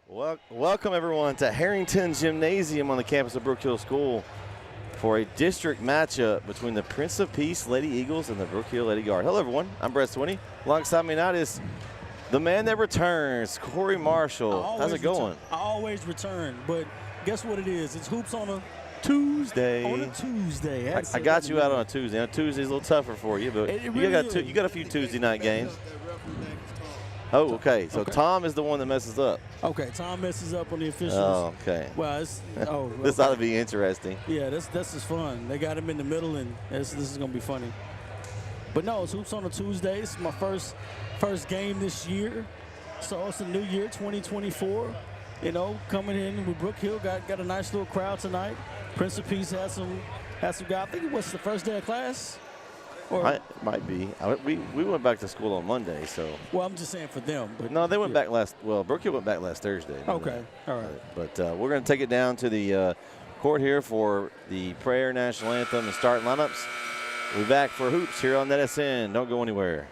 Welcome, everyone, to Harrington Gymnasium on the campus of Brook Hill School for a district matchup between the Prince of Peace Lady Eagles and the Brook Hill Lady Guard. Hello, everyone. I'm Brett Swinney. Alongside me tonight is the man that returns, Corey Marshall. How's it going? I always return, but guess what it is? It's hoops on a Tuesday. On a Tuesday. I got you out on a Tuesday. Now, Tuesday's a little tougher for you, but you got a few Tuesday night games. Oh, okay. So Tom is the one that messes up. Okay, Tom messes up on the officials. Oh, okay. Well, this ought to be interesting. Yeah, this is fun. They got him in the middle, and this is going to be funny. But no, it's hoops on a Tuesday. It's my first game this year. So it's a new year, 2024. You know, coming in with Brook Hill, got a nice little crowd tonight. Prince of Peace has some guys. I think it was the first day of class. Or might be. We went back to school on Monday, so. Well, I'm just saying for them. But no, they went back Brook Hill went back last Thursday. Okay, all right. But we're going to take it down to the court here for the prayer, national anthem, and starting lineups. We'll be back for hoops here on NetSN. Don't go anywhere.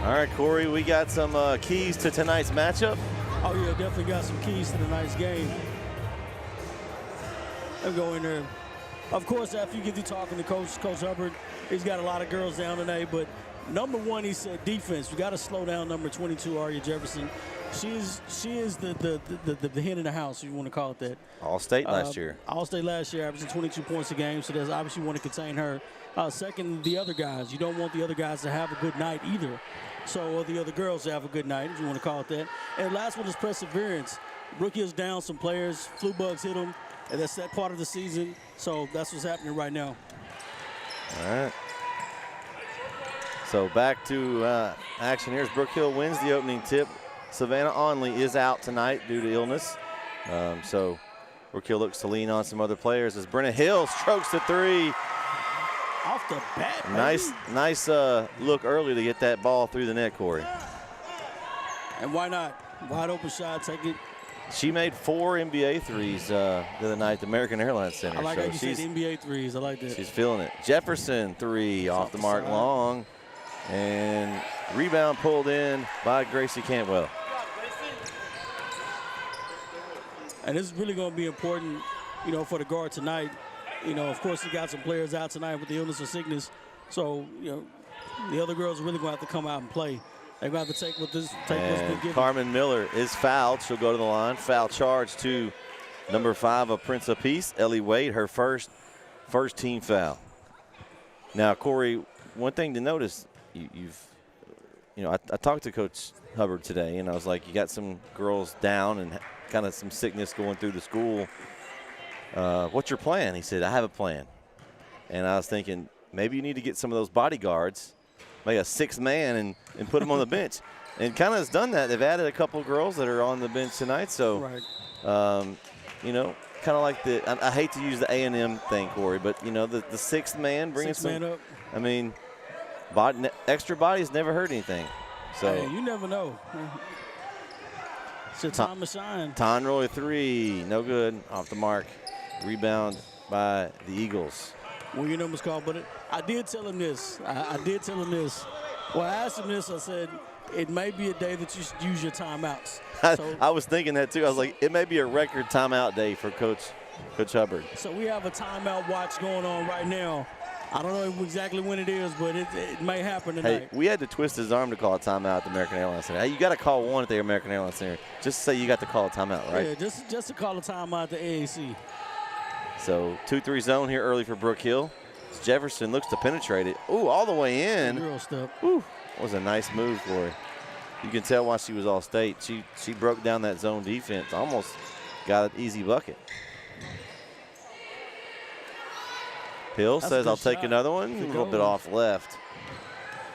All right, Corey, we got some keys to tonight's matchup. Oh, yeah, definitely got some keys to tonight's game. They'll go in there. Of course, after you get to talking to Coach Hubbard, he's got a lot of girls down today, but number one, he said defense. You got to slow down number 22, Aria Jefferson. She is the hen in the house, if you want to call it that. All-State last year. All-State last year, averaging 22 points a game, so there's obviously want to contain her. Second, the other guys. You don't want the other guys to have a good night either. So, or the other girls to have a good night, if you want to call it that. And last one is perseverance. Brook Hill's down some players. Flu bugs hit them, and that's that part of the season. So that's what's happening right now. All right. So back to action here as Brook Hill wins the opening tip. Savannah Onley is out tonight due to illness. So Brook Hill looks to lean on some other players as Brenna Hill strokes the three. Off the bat, baby. Nice look early to get that ball through the net, Corey. And why not? Wide open shot, take it. She made 4 NBA threes the other night at the American Airlines Center. I like how you said NBA threes. I like that. She's feeling it. Jefferson three off the mark long. And rebound pulled in by Gracie Cantwell. And this is really going to be important, you know, for the guard tonight. You know, of course, he got some players out tonight with the illness or sickness. So, you know, the other girls are really going to have to come out and play. They're going to have to take what's been given. Carmen Miller is fouled. She'll go to the line. Foul charge to number 5 of Prince of Peace, Ellie Wade, her first team foul. Now, Corey, one thing to notice, I talked to Coach Hubbard today, and I was like, you got some girls down and kind of some sickness going through the school. What's your plan? He said, I have a plan. And I was thinking, maybe you need to get some of those bodyguards, make a 6th man and put them on the bench. And kind of has done that. They've added a couple of girls that are on the bench tonight. So, right. You know, kind of like I hate to use the A&M thing, Corey, but, you know, the 6th man, bringing some. 6th man up. I mean, extra bodies never hurt anything. So hey, you never know. It's a time to shine. Tonroy three, no good, off the mark. Rebound by the Eagles. Well, your number's called, but I did tell him this. I did tell him this. Well, I asked him this. I said, it may be a day that you should use your timeouts. I was thinking that too. I was like, it may be a record timeout day for Coach Hubbard. So we have a timeout watch going on right now. I don't know exactly when it is, but it may happen tonight. Hey, we had to twist his arm to call a timeout at the American Airlines Center. Hey, you got to call one at the American Airlines Center. Just say you got to call a timeout, right? Yeah, just to call a timeout at the AAC. So 2-3 zone here early for Brook Hill. Jefferson looks to penetrate it. Ooh, all the way in. Real step. Ooh, that was a nice move for her. You can tell why she was All-State. She broke down that zone defense, almost got an easy bucket. Hill says, I'll take another one. A little bit off left.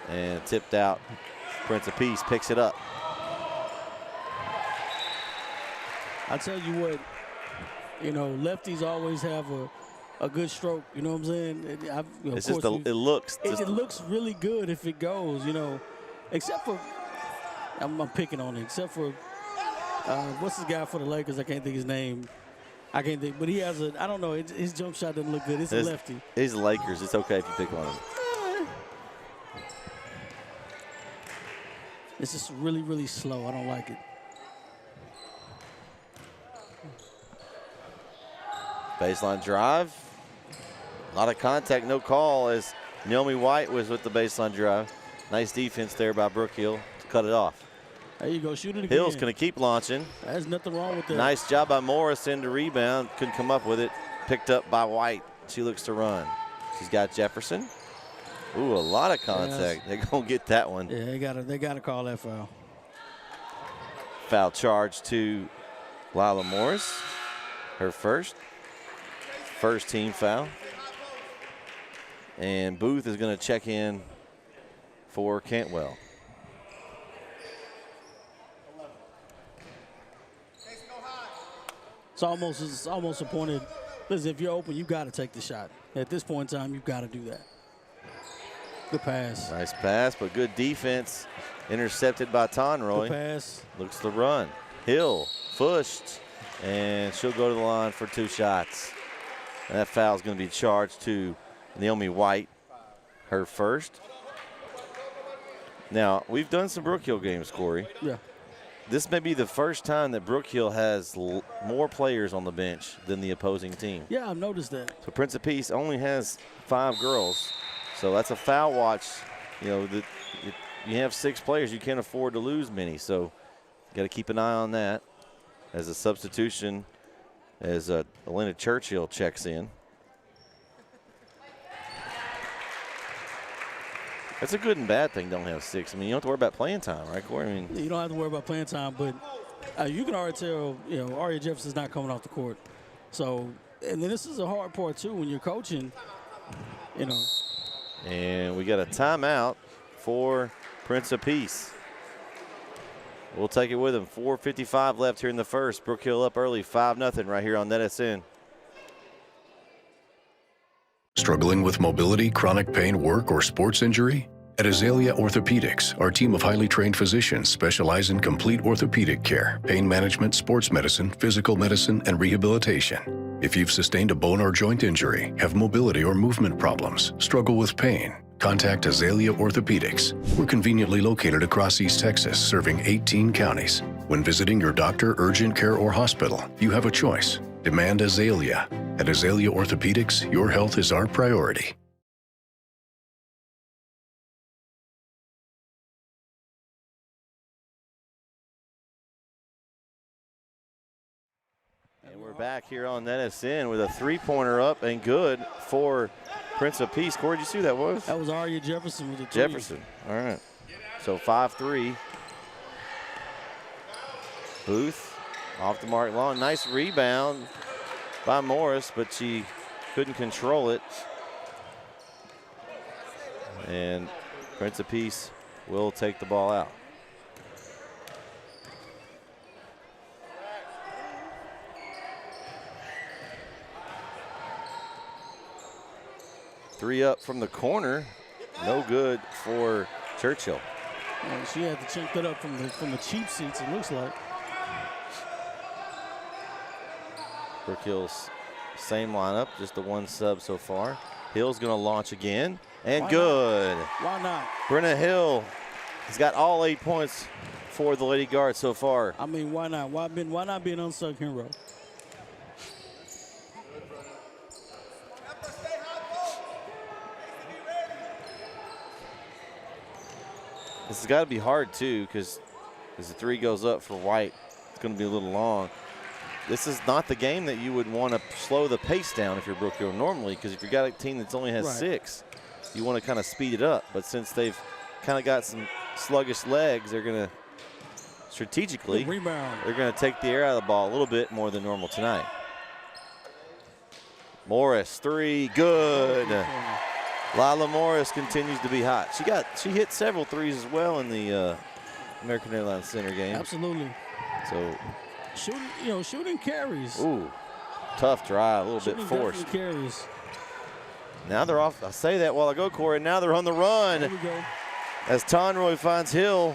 And tipped out. Prince of Peace picks it up. I tell you what, you know, lefties always have a good stroke. You know what I'm saying? It's just it looks. It looks really good if it goes, you know, except for, I'm picking on it, except for, what's the guy for the Lakers? I can't think his name. I can't think, but he has I don't know, his jump shot doesn't look good. It's a lefty. He's Lakers. It's okay if you pick on him. It's just really, really slow. I don't like it. Baseline drive. A lot of contact, no call as Naomi White was with the baseline drive. Nice defense there by Brook Hill to cut it off. There you go, shoot it again. Hill's going to keep launching. There's nothing wrong with that. Nice job by Morris in the rebound. Couldn't come up with it. Picked up by White. She looks to run. She's got Jefferson. Ooh, a lot of contact. Yes. They're going to get that one. Yeah, they gotta call that foul. Foul charge to Lila Morris. Her first team foul. And Booth is going to check in for Cantwell. It's almost appointed. Listen, if you're open, you got to take the shot. At this point in time, you've got to do that. Good pass. Nice pass, but good defense. Intercepted by Tonroy. Good pass. Looks to run. Hill pushed, and she'll go to the line for 2 shots. And that foul is going to be charged to Naomi White, her first. Now, we've done some Brook Hill games, Corey. Yeah. This may be the first time that Brook Hill has more players on the bench than the opposing team. Yeah, I've noticed that. So Prince of Peace only has 5 girls. So that's a foul watch. You know, you have 6 players, you can't afford to lose many. So got to keep an eye on that as a substitution as Elena Churchill checks in. That's a good and bad thing, don't have 6. I mean, you don't have to worry about playing time, right, Corey? I mean, You don't have to worry about playing time, but you can already tell, Aria Jefferson's not coming off the court. So, and then this is a hard part, too, when you're coaching, And we got a timeout for Prince of Peace. We'll take it with him. 4:55 left here in the first. Brook Hill up early, 5-0 right here on NetSN. Struggling with mobility, chronic pain, work, or sports injury? At Azalea Orthopedics, our team of highly trained physicians specialize in complete orthopedic care, pain management, sports medicine, physical medicine, and rehabilitation. If you've sustained a bone or joint injury, have mobility or movement problems, struggle with pain, contact Azalea Orthopedics. We're conveniently located across East Texas, serving 18 counties. When visiting your doctor, urgent care, or hospital, you have a choice. Demand Azalea. At Azalea Orthopedics, your health is our priority. And we're back here on NetSN with a 3-pointer up and good for Prince of Peace. Corey, did you see who that was? That was Aria Jefferson with the 3. Jefferson. All right. So 5-3. Booth off the mark long. Nice rebound by Morris, but she couldn't control it. And Prince of Peace will take the ball out. Three up from the corner, no good for Churchill. And she had to check that up from the cheap seats, it looks like. Brook Hill's same lineup, just the 1 sub so far. Hill's going to launch again, and good. Why not? Brenna Hill has got all 8 points for the Lady Guard so far. I mean, why not? Why not be an unsung hero? This has got to be hard, too, because as the 3 goes up for White, it's going to be a little long. This is not the game that you would want to slow the pace down if you're Brook Hill normally, because if you've got a team that only has 6, you want to kind of speed it up. But since they've kind of got some sluggish legs, they're going to strategically, they're going to take the air out of the ball a little bit more than normal tonight. Morris, 3, good. Lila Morris continues to be hot. She hit several 3s as well in the American Airlines Center game. Absolutely. So shooting carries. Ooh, tough drive, a little Shooting bit forced. Carries. Now they're off. I say that while I go, Corey. Now they're on the run. There we go. As Tonroy finds Hill,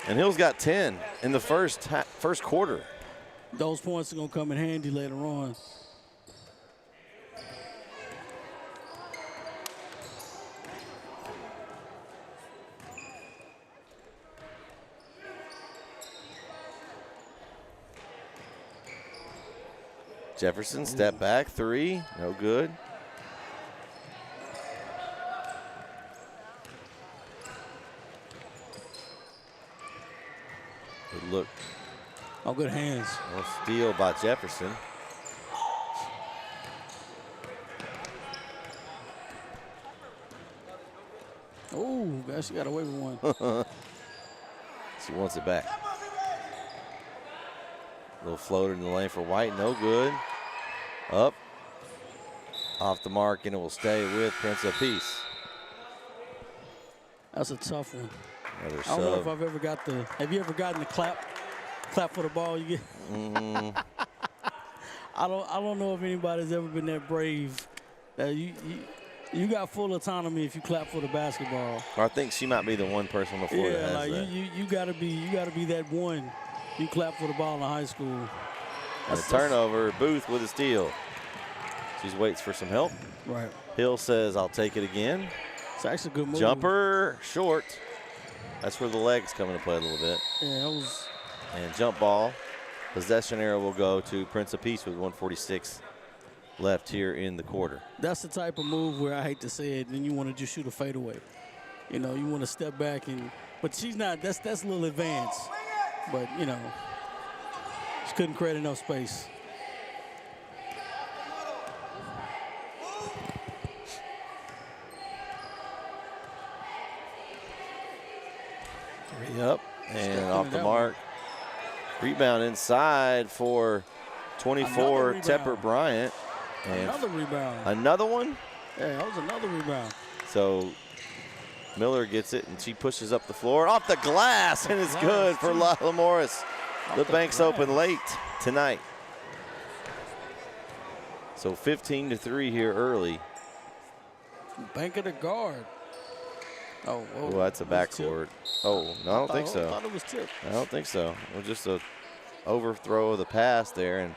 and Hill's got 10 in the first quarter. Those points are gonna come in handy later on. Jefferson, step back, 3, no good. Good look. Oh, good hands. No steal by Jefferson. Oh, gosh, she got away with one. She wants it back. Little floater in the lane for White, no good. Up, off the mark, and it will stay with Prince of Peace. That's a tough one. Another I don't know sub. if I've ever got have you ever gotten the clap for the ball you get? I don't know if anybody's ever been that brave. You got full autonomy if you clap for the basketball. I think she might be the one person on the floor that has like that. you gotta be that one. You clap for the ball in high school. And a turnover, Booth with a steal. She waits for some help. Right. Hill says, I'll take it again. It's actually a good move. Jumper, short. That's where the legs come into play a little bit. Yeah, that was. And jump ball. Possession arrow will go to Prince of Peace with 1:46 left here in the quarter. That's the type of move where I hate to say it, and you want to just shoot a fadeaway. You know, you want to step back but she's not. That's a little advanced. But you know, she couldn't create enough space. Three up and off the mark. Rebound inside for 24, Tepper Bryant. And another rebound. Another one? Yeah, that was another rebound. So Miller gets it, and she pushes up the floor. Off the glass, and it's good for Lila Morris. The bank's open late tonight. So 15-3 here early. Bank of the guard. Oh, whoa. Oh, that's a backcourt. Oh, no, I don't think so. I thought it was tipped. I don't think so. It was just a overthrow of the pass there, and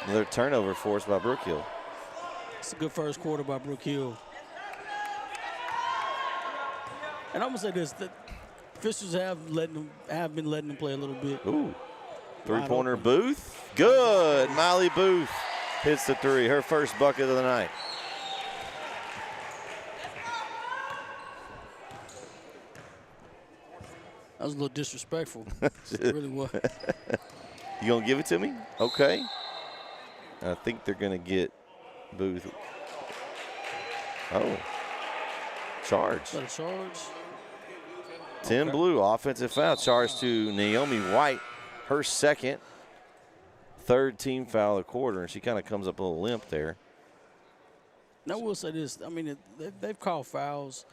another turnover forced by Brook Hill. It's a good first quarter by Brook Hill. And I'm gonna say this: the officials have been letting them play a little bit. Ooh, three-pointer Booth. Good. Miley Booth hits the three. Her first bucket of the night. That was a little disrespectful. It really was. You gonna give it to me? Okay. I think they're gonna get Booth. Oh. Charge. Is that a charge? Tim Blue, offensive foul. Charge to Naomi White. Her second. Third team foul of the quarter, and she kind of comes up a little limp there. Now, we'll say this. I mean, they've called fouls.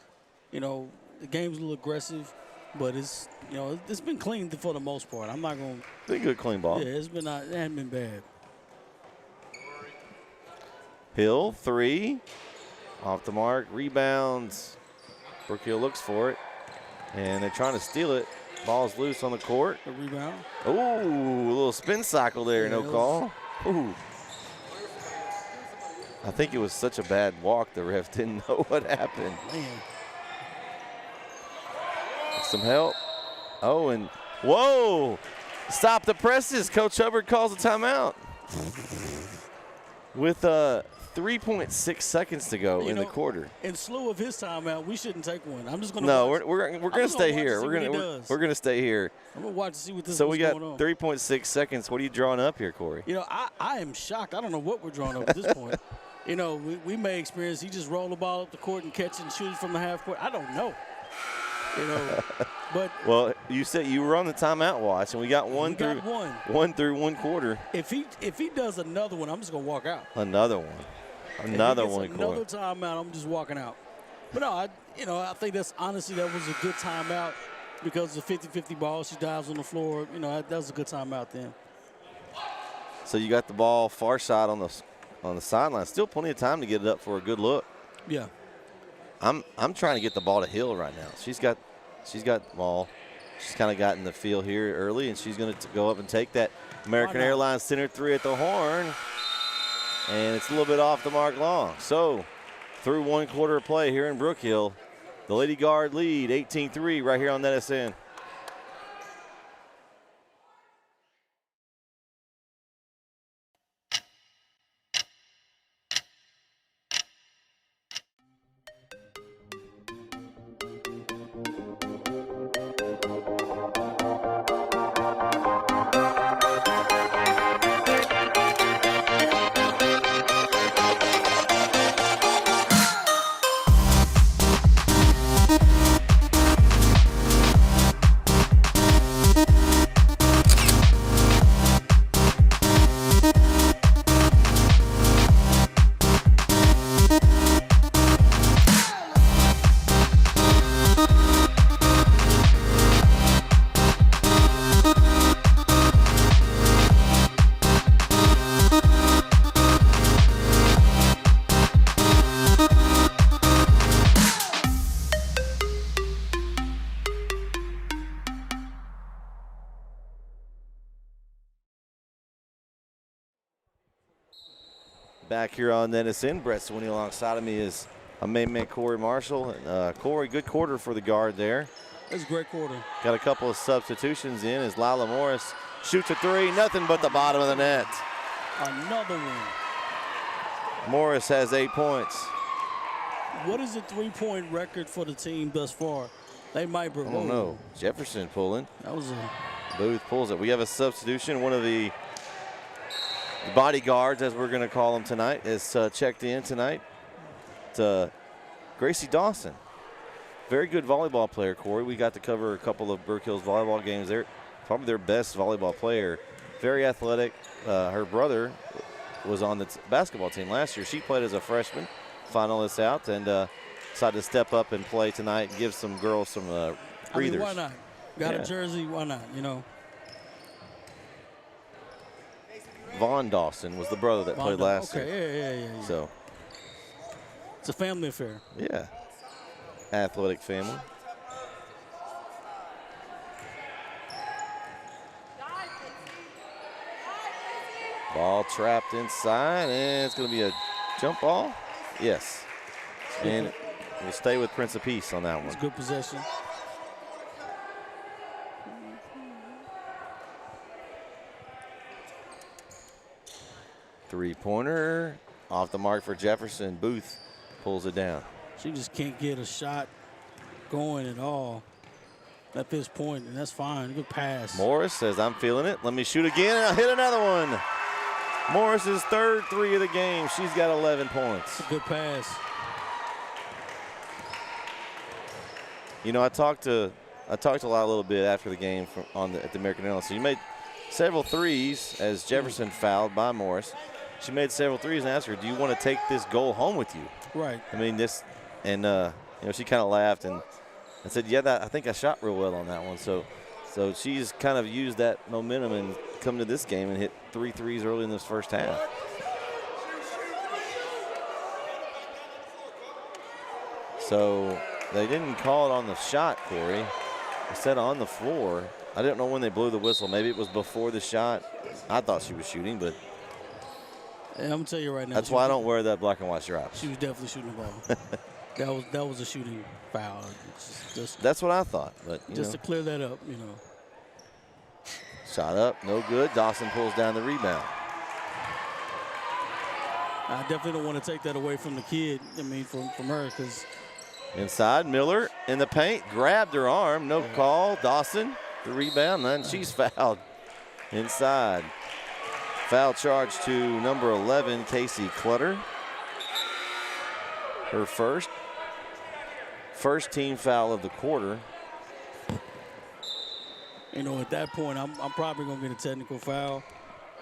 You know, the game's a little aggressive, but it's, you know, it's been clean for the most part. I'm not going to. Pretty good clean ball. Yeah, it hasn't been bad. Hill, three. Off the mark. Rebounds. Brook Hill looks for it. And they're trying to steal it. Ball's loose on the court. A rebound. Ooh, a little spin cycle there, no call. Ooh. I think it was such a bad walk, the ref didn't know what happened. Man. Some help. Oh, and whoa! Stop the presses. Coach Hubbard calls a timeout. With 3.6 seconds to go in the quarter. In slew of his timeout, we shouldn't take one. I'm just going to. No, we're going to stay here. We're going to stay here. I'm going to watch to see what this is. So we got going on. 3.6 seconds. What are you drawing up here, Corey? You know, I am shocked. I don't know what we're drawing up at this point. You know, we may experience he just roll the ball up the court and catch it and shoot it from the half court. I don't know. You know, but well, you said you were on the timeout watch, and we got one through one quarter. If he does another one, I'm just gonna walk out. Another one, another one. Another timeout, I'm just walking out. But no, I think that was a good timeout because it's a 50-50 ball. She dives on the floor. You know, that was a good timeout then. So you got the ball far side on the sideline. Still plenty of time to get it up for a good look. Yeah. I'm trying to get the ball to Hill right now. She's got the ball. She's kind of gotten the feel here early, and she's going to go up and take that American Airlines center three at the horn. And it's a little bit off the mark long. So through one quarter of play here in Brook Hill, the Lady Guard lead 18-3 right here on NetSN. Back here on NetSN, Brett Swinney alongside of me is a main man Corey Marshall. Corey, good quarter for the guard there. That's a great quarter. Got a couple of substitutions in as Lila Morris shoots a three. Nothing but the bottom of the net. Another one. Morris has 8 points. What is the three-point record for the team thus far? They might be. I don't know. Jefferson pulling. That was a. Booth pulls it. We have a substitution. One of the bodyguards, as we're going to call him tonight, is checked in tonight. It's Gracie Dawson. Very good volleyball player, Corey. We got to cover a couple of Brook Hills volleyball games. They're probably their best volleyball player. Very athletic. Her brother was on the basketball team last year. She played as a freshman, finalist out, and decided to step up and play tonight and give some girls some breathers. Why not? Got a jersey, why not, you know? Vaughn Dawson was the brother that played last year. Okay, yeah. So it's a family affair. Yeah. Athletic family. Ball trapped inside, and it's going to be a jump ball. Yes. And we'll stay with Prince of Peace on that one. It's good possession. Three-pointer off the mark for Jefferson. Booth pulls it down. She just can't get a shot going at all at this point, and that's fine. Good pass. Morris says, I'm feeling it. Let me shoot again, and I'll hit another one. Morris's third three of the game. She's got 11 points. That's a good pass. You know, I talked a little bit after the game at the American Airlines. So you made several threes as Jefferson fouled by Morris. She made several threes and asked her, do you want to take this goal home with you? Right. I mean, this, and, she kind of laughed and said, yeah, I think I shot real well on that one. So she's kind of used that momentum and come to this game and hit 3 threes early in this first half. So they didn't call it on the shot, Corey. Instead on the floor. I didn't know when they blew the whistle. Maybe it was before the shot. I thought she was shooting, but I'm gonna tell you right now. That's why I don't wear that black and white stripes. She was definitely shooting the ball. that was a shooting foul. That's what I thought. But just to clear that up, Shot up, no good. Dawson pulls down the rebound. I definitely don't want to take that away from the kid. I mean, from her, because inside, Miller in the paint, grabbed her arm, no call. Dawson, the rebound, and she's fouled inside. Foul charge to number 11, Casey Clutter. Her first team foul of the quarter. At that point, I'm probably going to get a technical foul.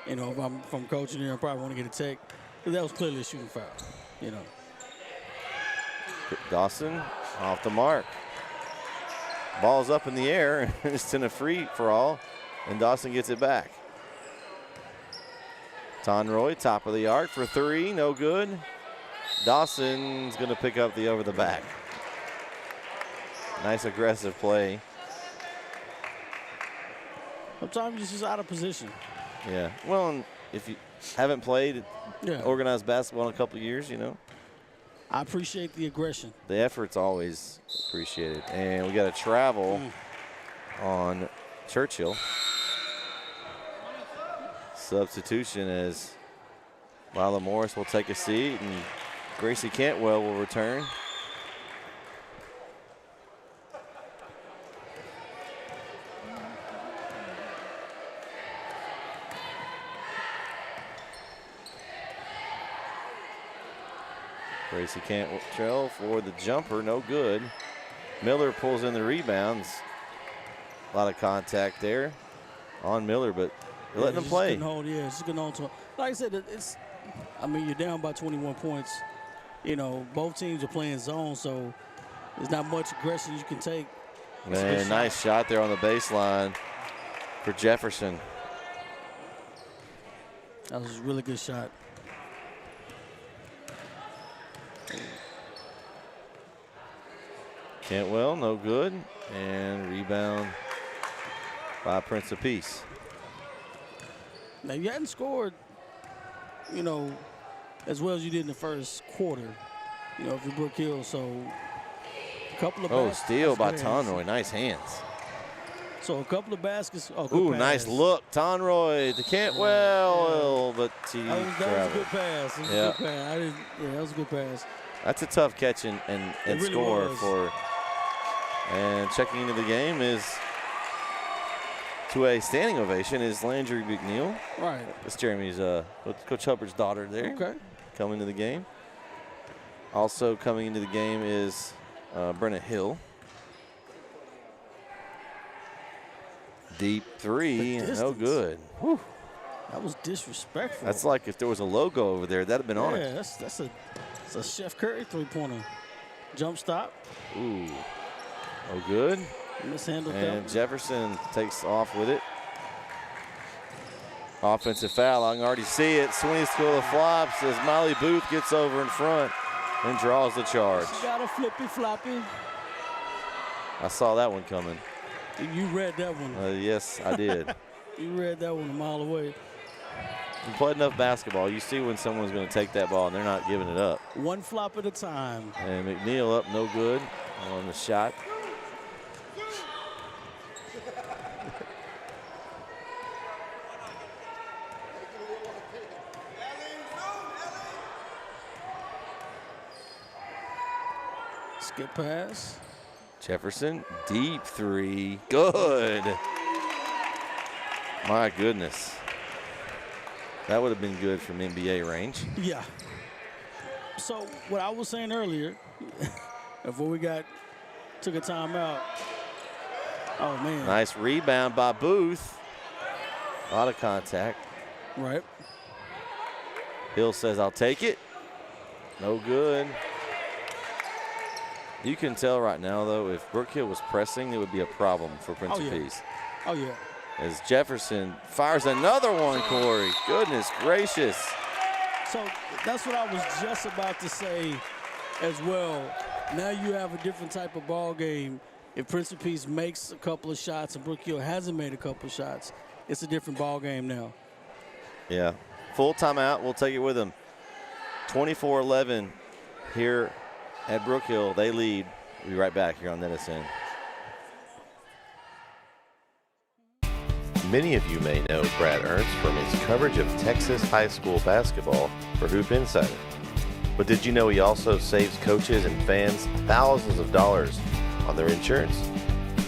If I'm coaching here, I probably want to get a tech. Because that was clearly a shooting foul, Dawson off the mark. Ball's up in the air. It's in a free for all, and Dawson gets it back. Tonroy, top of the arc for three, no good. Dawson's going to pick up the over the back. Nice aggressive play. Sometimes it's just out of position. Yeah. Well, and if you haven't played organized basketball in a couple of years, I appreciate the aggression. The effort's always appreciated. And we got a travel on Churchill. Substitution as Lila Morris will take a seat and Gracie Cantwell will return. Gracie Cantwell for the jumper, no good. Miller pulls in the rebounds. A lot of contact there on Miller, but they're letting him play. Just getting hold to him. Like I said, you're down by 21 points. Both teams are playing zone, so there's not much aggression you can take. Man, nice shot there on the baseline for Jefferson. That was a really good shot. Cantwell, no good. And rebound by Prince of Peace. Now, you hadn't scored, as well as you did in the first quarter, for Brook Hill. So Couple of Oh, baskets. steal by That's good hands. Tonroy. Nice hands. So a couple of baskets. Oh, good Ooh, pass. nice look. Tonroy to Cantwell, but he That was a traveled. good pass. That was Yeah. a good pass. That was a good pass. That's a tough catch and really score was. for. And checking into the game is to a standing ovation is Landry McNeil. Right. That's Jeremy's Coach Hubbard's daughter there. Okay. Coming to the game. Also coming into the game is Brenna Hill. Deep three, The no distance. good. Whew. That was disrespectful. That's like if there was a logo over there, that'd have been on it. Yeah, that's a Chef Curry three-pointer. Jump stop. Ooh. Oh, good. Mishandled And that. Jefferson takes off with it. Offensive foul. I can already see it. Sweeney School of Flops as Molly Booth gets over in front and draws the charge. She got a flippy floppy. I saw that one coming. You read that one. Yes, I did. You read that one a mile away. You played enough basketball. You see when someone's going to take that ball and they're not giving it up. One flop at a time. And McNeil up, no good on the shot. Skip pass. Jefferson, deep three, good. My goodness. That would have been good from NBA range. Yeah. So what I was saying earlier, before we took a timeout. Oh man. Nice rebound by Booth. A lot of contact. Right. Hill says, I'll take it. No good. You can tell right now, though, if Brook Hill was pressing, it would be a problem for Prince of Peace. Oh, yeah. As Jefferson fires another one, Corey. Goodness gracious. So that's what I was just about to say as well. Now you have a different type of ball game. If Prince of Peace makes a couple of shots and Brook Hill hasn't made a couple of shots, it's a different ball game now. Yeah. Full timeout. We'll take it with them. 24-11 here at Brook Hill. They lead. We'll be right back here on NSN. Many of you may know Brad Ernst from his coverage of Texas high school basketball for Hoop Insider. But did you know he also saves coaches and fans thousands of dollars on their insurance?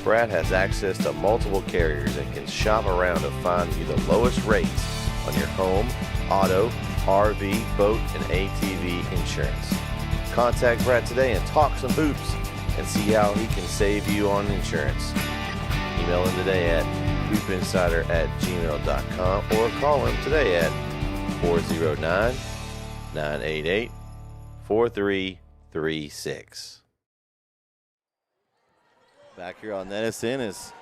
Brad has access to multiple carriers and can shop around to find you the lowest rates on your home, auto, RV, boat, and ATV insurance. Contact Brad today and talk some hoops and see how he can save you on insurance. Email him today at hoopinsider@gmail.com or call him today at 409-988-4336. Back here on NSN is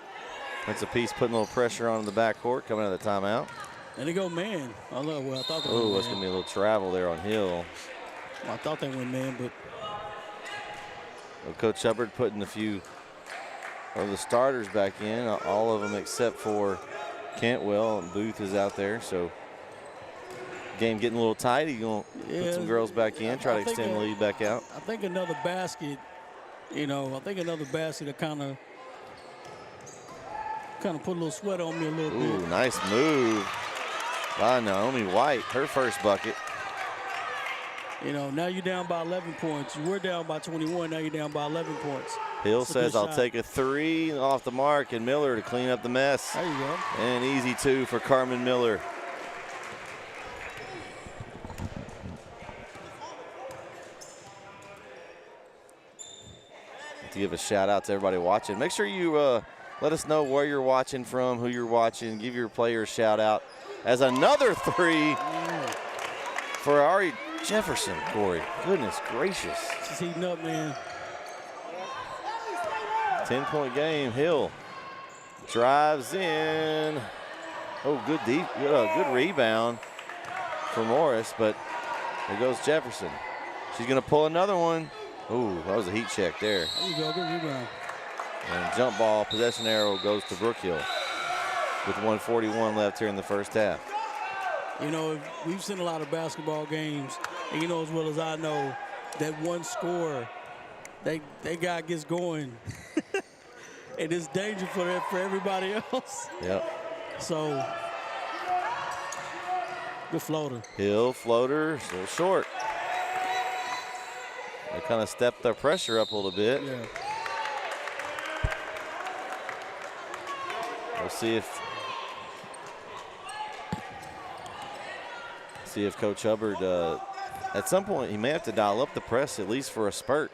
Prince of Peace putting a little pressure on the backcourt coming out of the timeout. And they go man. I thought they Oh, went that's man. going to be a little travel there on Hill. I thought they went man, but Well, Coach Hubbard putting a few of the starters back in, all of them except for Cantwell, and Booth is out there. So game getting a little tight. He's going to put some girls back in, try to extend the lead back out. I think another basket, that kind of put a little sweat on me a little Ooh, bit. nice move by Naomi White, her first bucket. Now you're down by 11 points. You were down by 21. Now you're down by 11 points. Hill That's a says, good I'll shot. take a three off the mark, and Miller to clean up the mess. There you go. And easy two for Carmen Miller. To give a shout out to everybody watching. Make sure you let us know where you're watching from, who you're watching. Give your player a shout out. As another three for Ari Jefferson, Corey. Goodness gracious. She's heating up, man. 10-point game. Hill drives in. Oh, good rebound for Morris, but there goes Jefferson. She's going to pull another one. Ooh, that was a heat check there. There you go, good rebound. And jump ball, possession arrow goes to Brook Hill with 1:41 left here in the first half. We've seen a lot of basketball games, and as well as I know, that one score That guy gets going, and it's danger for everybody else. Yep. So, good floater. Hill floater, still short. They kind of stepped their pressure up a little bit. Yeah. We'll see if Coach Hubbard, at some point, he may have to dial up the press at least for a spurt.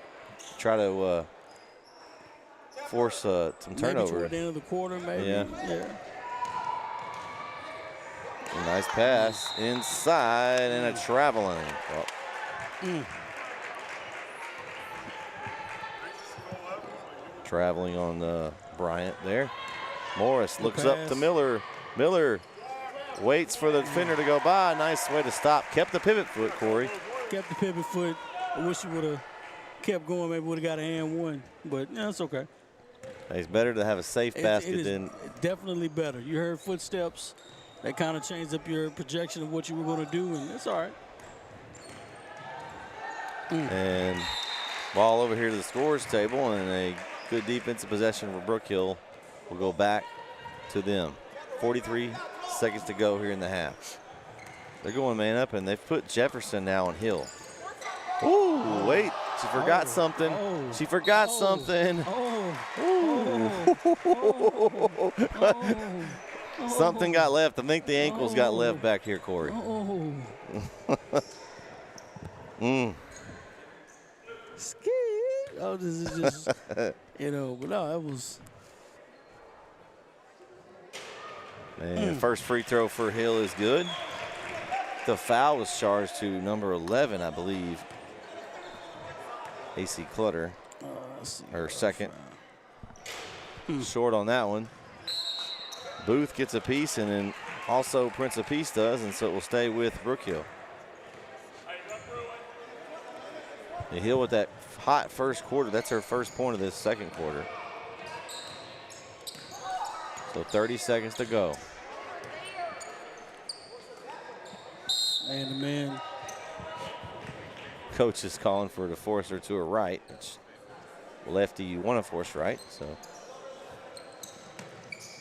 Try to force some turnover. Maybe toward the end of the quarter, maybe. Yeah. Yeah. A nice pass inside and a traveling. Oh. Traveling on Bryant there. Morris looks up to Miller. Miller waits for the defender to go by. Nice way to stop. Kept the pivot foot, Corey. Kept the pivot foot. I wish he would have kept going. Maybe would have got an and one. But yeah, it's okay. It's better to have a safe basket than. Definitely better. You heard footsteps. That kind of changed up your projection of what you were going to do, and it's all right. And ball over here to the scores table, and a good defensive possession for Brook Hill will go back to them. 43 seconds to go here in the half. They're going man up, and they've put Jefferson now on Hill. Ooh, wait, she forgot something. She forgot something. Something got left. I think the ankles got left back here, Corey. Scared. Oh, this is just, but no, that was. And first free throw for Hill is good. The foul was charged to number 11, I believe. AC Clutter, her second. Short on that one. Booth gets a piece, and then also Prince of Peace does, and so it will stay with Brook Hill. And Hill with that hot first quarter. That's her first point of this second quarter. So 30 seconds to go. Man to man. Coach is calling for the force her to her right. It's lefty, you want to force right. So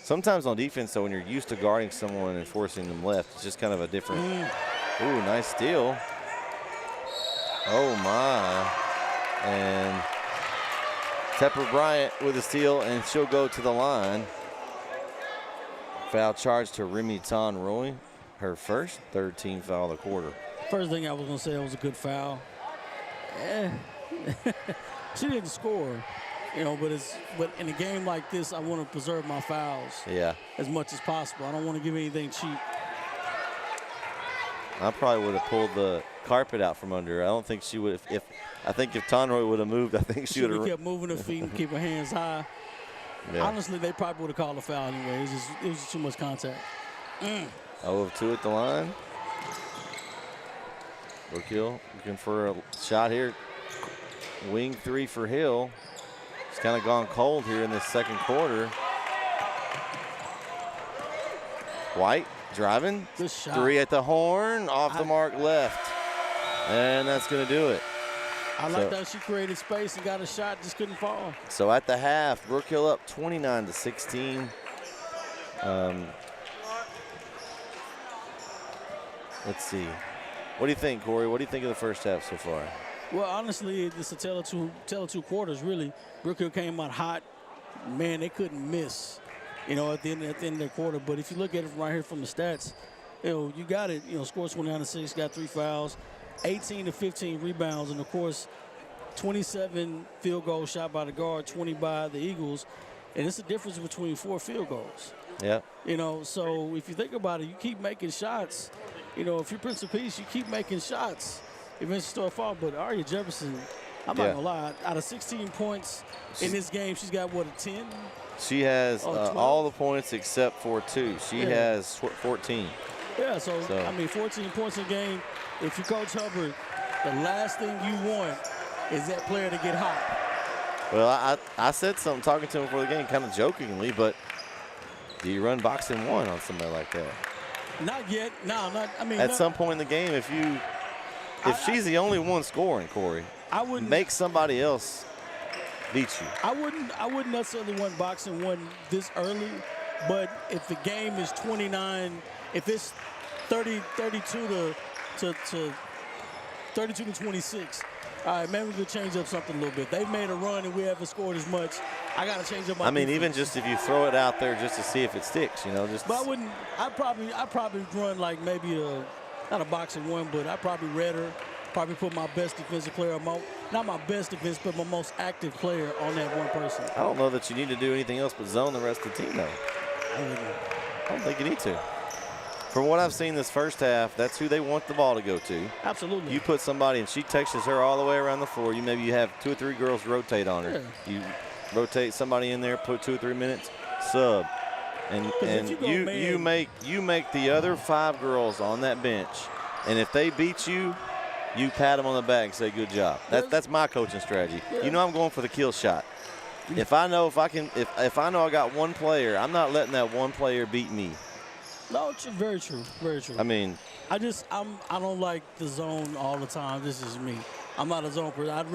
sometimes on defense, though, when you're used to guarding someone and forcing them left, it's just kind of a different. Ooh, nice steal. Oh my. And Tepper Bryant with a steal, and she'll go to the line. Foul charge to Remy Roy, her first, third team foul of the quarter. First thing I was going to say, it was a good foul. She didn't score, but in a game like this, I want to preserve my fouls as much as possible. I don't want to give anything cheap. I probably would have pulled the carpet out from under her. I don't think she would have. I think if Tonroy would have moved, I think she would have kept moving her feet and keep her hands high. Yeah. Honestly, they probably would have called a foul anyway. It was just too much contact. 0 of 2 at the line. Brook Hill looking for a shot here. Wing three for Hill. She's kind of gone cold here in this second quarter. White driving. Good shot. Three at the horn. Off the mark left. And that's going to do it. I like that she created space and got a shot, just couldn't fall. So at the half, Brook Hill up 29-16. Let's see. What do you think, Corey? What do you think of the first half so far? Well, honestly, it's a tale of two quarters, really. Brook Hill came out hot. Man, they couldn't miss, at the end of their quarter. But if you look at it right here from the stats, you got it. Scored 29-6, got 3 fouls, 18 to 15 rebounds, and, of course, 27 field goals shot by the guard, 20 by the Eagles. And it's a difference between 4 field goals. Yeah. So if you think about it, you keep making shots. If you're Prince of Peace, you keep making shots. Eventually start falling. But Aria Jefferson, I'm not going to lie, out of 16 points in this game, she's got, a 10? She has all the points except for 2. She has 14. Yeah, so, 14 points a game. If you coach Hubbard, the last thing you want is that player to get hot. Well, I said something talking to him before the game, kind of jokingly, but do you run boxing one on somebody like that? Not yet. No, not. At some point in the game, if she's the only one scoring, Corey, I wouldn't make somebody else beat you. I wouldn't necessarily want boxing one this early, but if the game is 29, if it's 32 to 26, all right, maybe we could change up something a little bit. They've made a run and we haven't scored as much. I got to change up my defense. Even just if you throw it out there just to see if it sticks, just. But I'd probably run like maybe not a boxing one, but I'd probably probably put my best defensive player, not my best defense, but my most active player on that one person. I don't know that you need to do anything else but zone the rest of the team, though. I don't think you need to. From what I've seen this first half, that's who they want the ball to go to. Absolutely. You put somebody and she texts her all the way around the floor. Maybe you have 2 or 3 girls rotate on her. Yeah. You rotate somebody in there, put 2 or 3 minutes, sub, and you make the other 5 girls on that bench. And if they beat you, you pat them on the back and say good job. That's my coaching strategy. Yeah. I'm going for the kill shot. If I know I got one player, I'm not letting that one player beat me. No, it's very true. Very true. I don't like the zone all the time. This is me. I'm not a zone person. I'd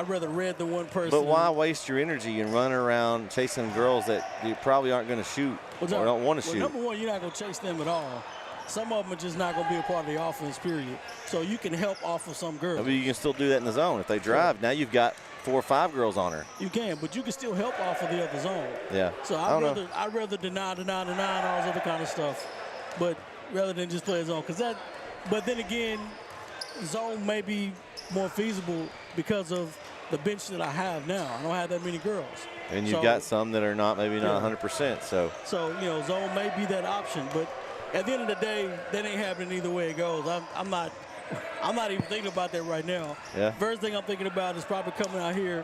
rather read the one person. But why waste your energy and run around chasing girls that you probably aren't going to shoot or don't want to shoot? Number one, you're not going to chase them at all. Some of them are just not going to be a part of the offense, period. So you can help off of some girls. You can still do that in the zone. If they drive, now you've got 4 or 5 girls on her. You can, but you can still help off of the other zone. Yeah. So I'd rather deny, all this other kind of stuff, but rather than just play a zone. But then again, zone may be more feasible because of the bench that I have now. I don't have that many girls. And you've got some that are not 100%. So zone may be that option, but at the end of the day, that ain't happening either way it goes. I'm not even thinking about that right now. Yeah. First thing I'm thinking about is probably coming out here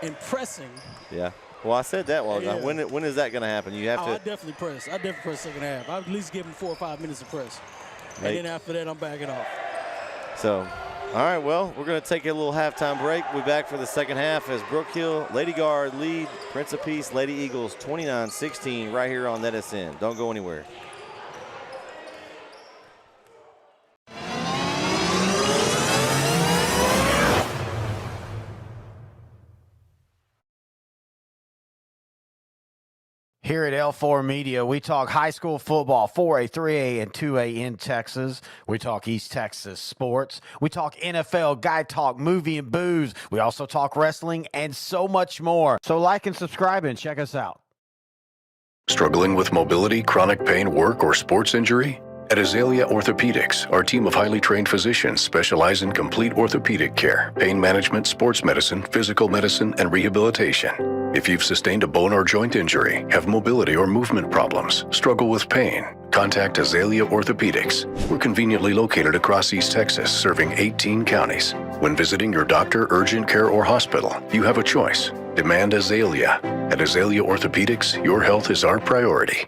and pressing. Yeah. Well, I said that while yeah. When is that going to happen? You have to. I definitely press. I definitely press second half. I at least give them 4 or 5 minutes of press. And then after that, I'm backing off. So, all right, well, we're going to take a little halftime break. We'll be back for the second half as Brook Hill, Lady Guard lead Prince of Peace, Lady Eagles 29-16 right here on NetSN. Don't go anywhere. Here at L4 Media, we talk high school football, 4A, 3A, and 2A in Texas. We talk East Texas sports. We talk NFL, guy talk, movie, and booze. We also talk wrestling and so much more. So like and subscribe and check us out. Struggling with mobility, chronic pain, work, or sports injury? At Azalea Orthopedics, our team of highly trained physicians specialize in complete orthopedic care, pain management, sports medicine, physical medicine, and rehabilitation. If you've sustained a bone or joint injury, have mobility or movement problems, struggle with pain, contact Azalea Orthopedics. We're conveniently located across East Texas, serving 18 counties. When visiting your doctor, urgent care, or hospital, you have a choice. Demand Azalea. At Azalea Orthopedics, your health is our priority.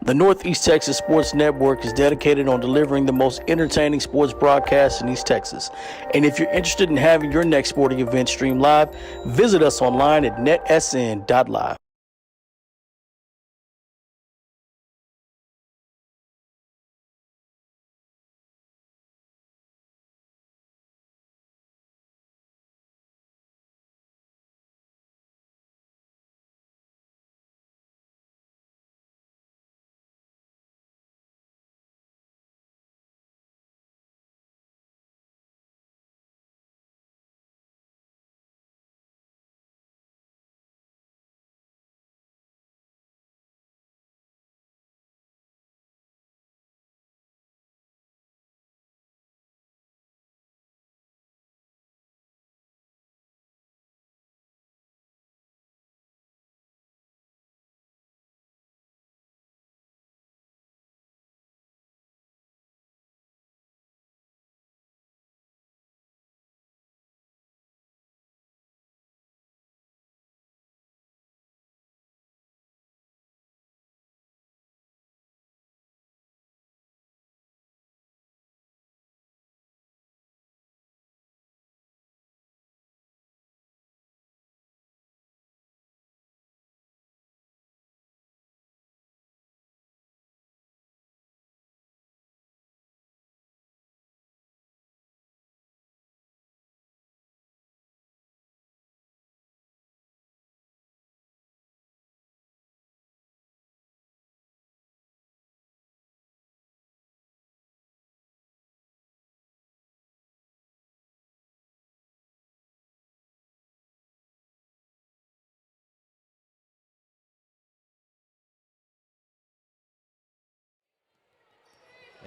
The Northeast Texas Sports Network is dedicated on delivering the most entertaining sports broadcasts in East Texas. And if you're interested in having your next sporting event streamed live, visit us online at netsn.live.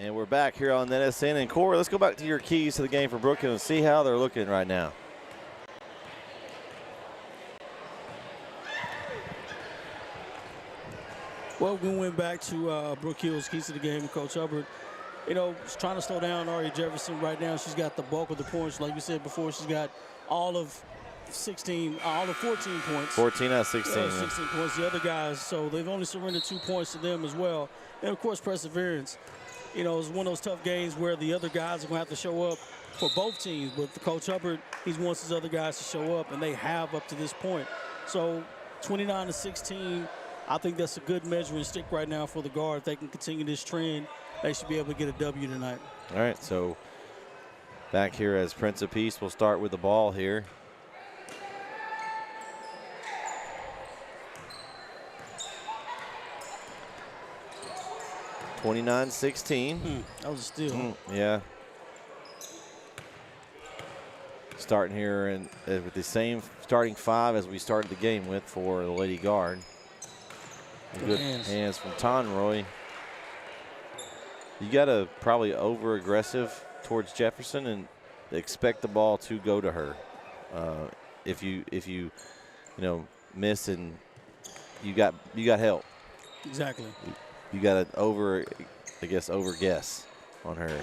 And we're back here on NSN. And Corey, let's go back to your keys to the game for Brook Hill and see how they're looking right now. Well, we went back to Brook Hill's keys to the game with Coach Hubbard. You know, trying to slow down Ari Jefferson right now. She's got the bulk of the points. Like we said before, she's got all of 14 points. 14 out of 16. 16 points. The other guys, so they've only surrendered 2 points to them as well. And, of course, perseverance. You know, it's one of those tough games where the other guys are going to have to show up for both teams. But for Coach Hubbard, he wants his other guys to show up, and they have up to this point. So 29-16, I think that's a good measuring stick right now for the Guard. If they can continue this trend, they should be able to get a W tonight. All right, so back here as Prince of Peace will start with the ball here. (29-16). That was a steal. Yeah. Starting here and with the same starting 5 as we started the game with for the Lady Guard. Good hands from Tonroy. You got to probably over-aggressive towards Jefferson and expect the ball to go to her. If you miss and you got help. Exactly. You got to over-guess on her.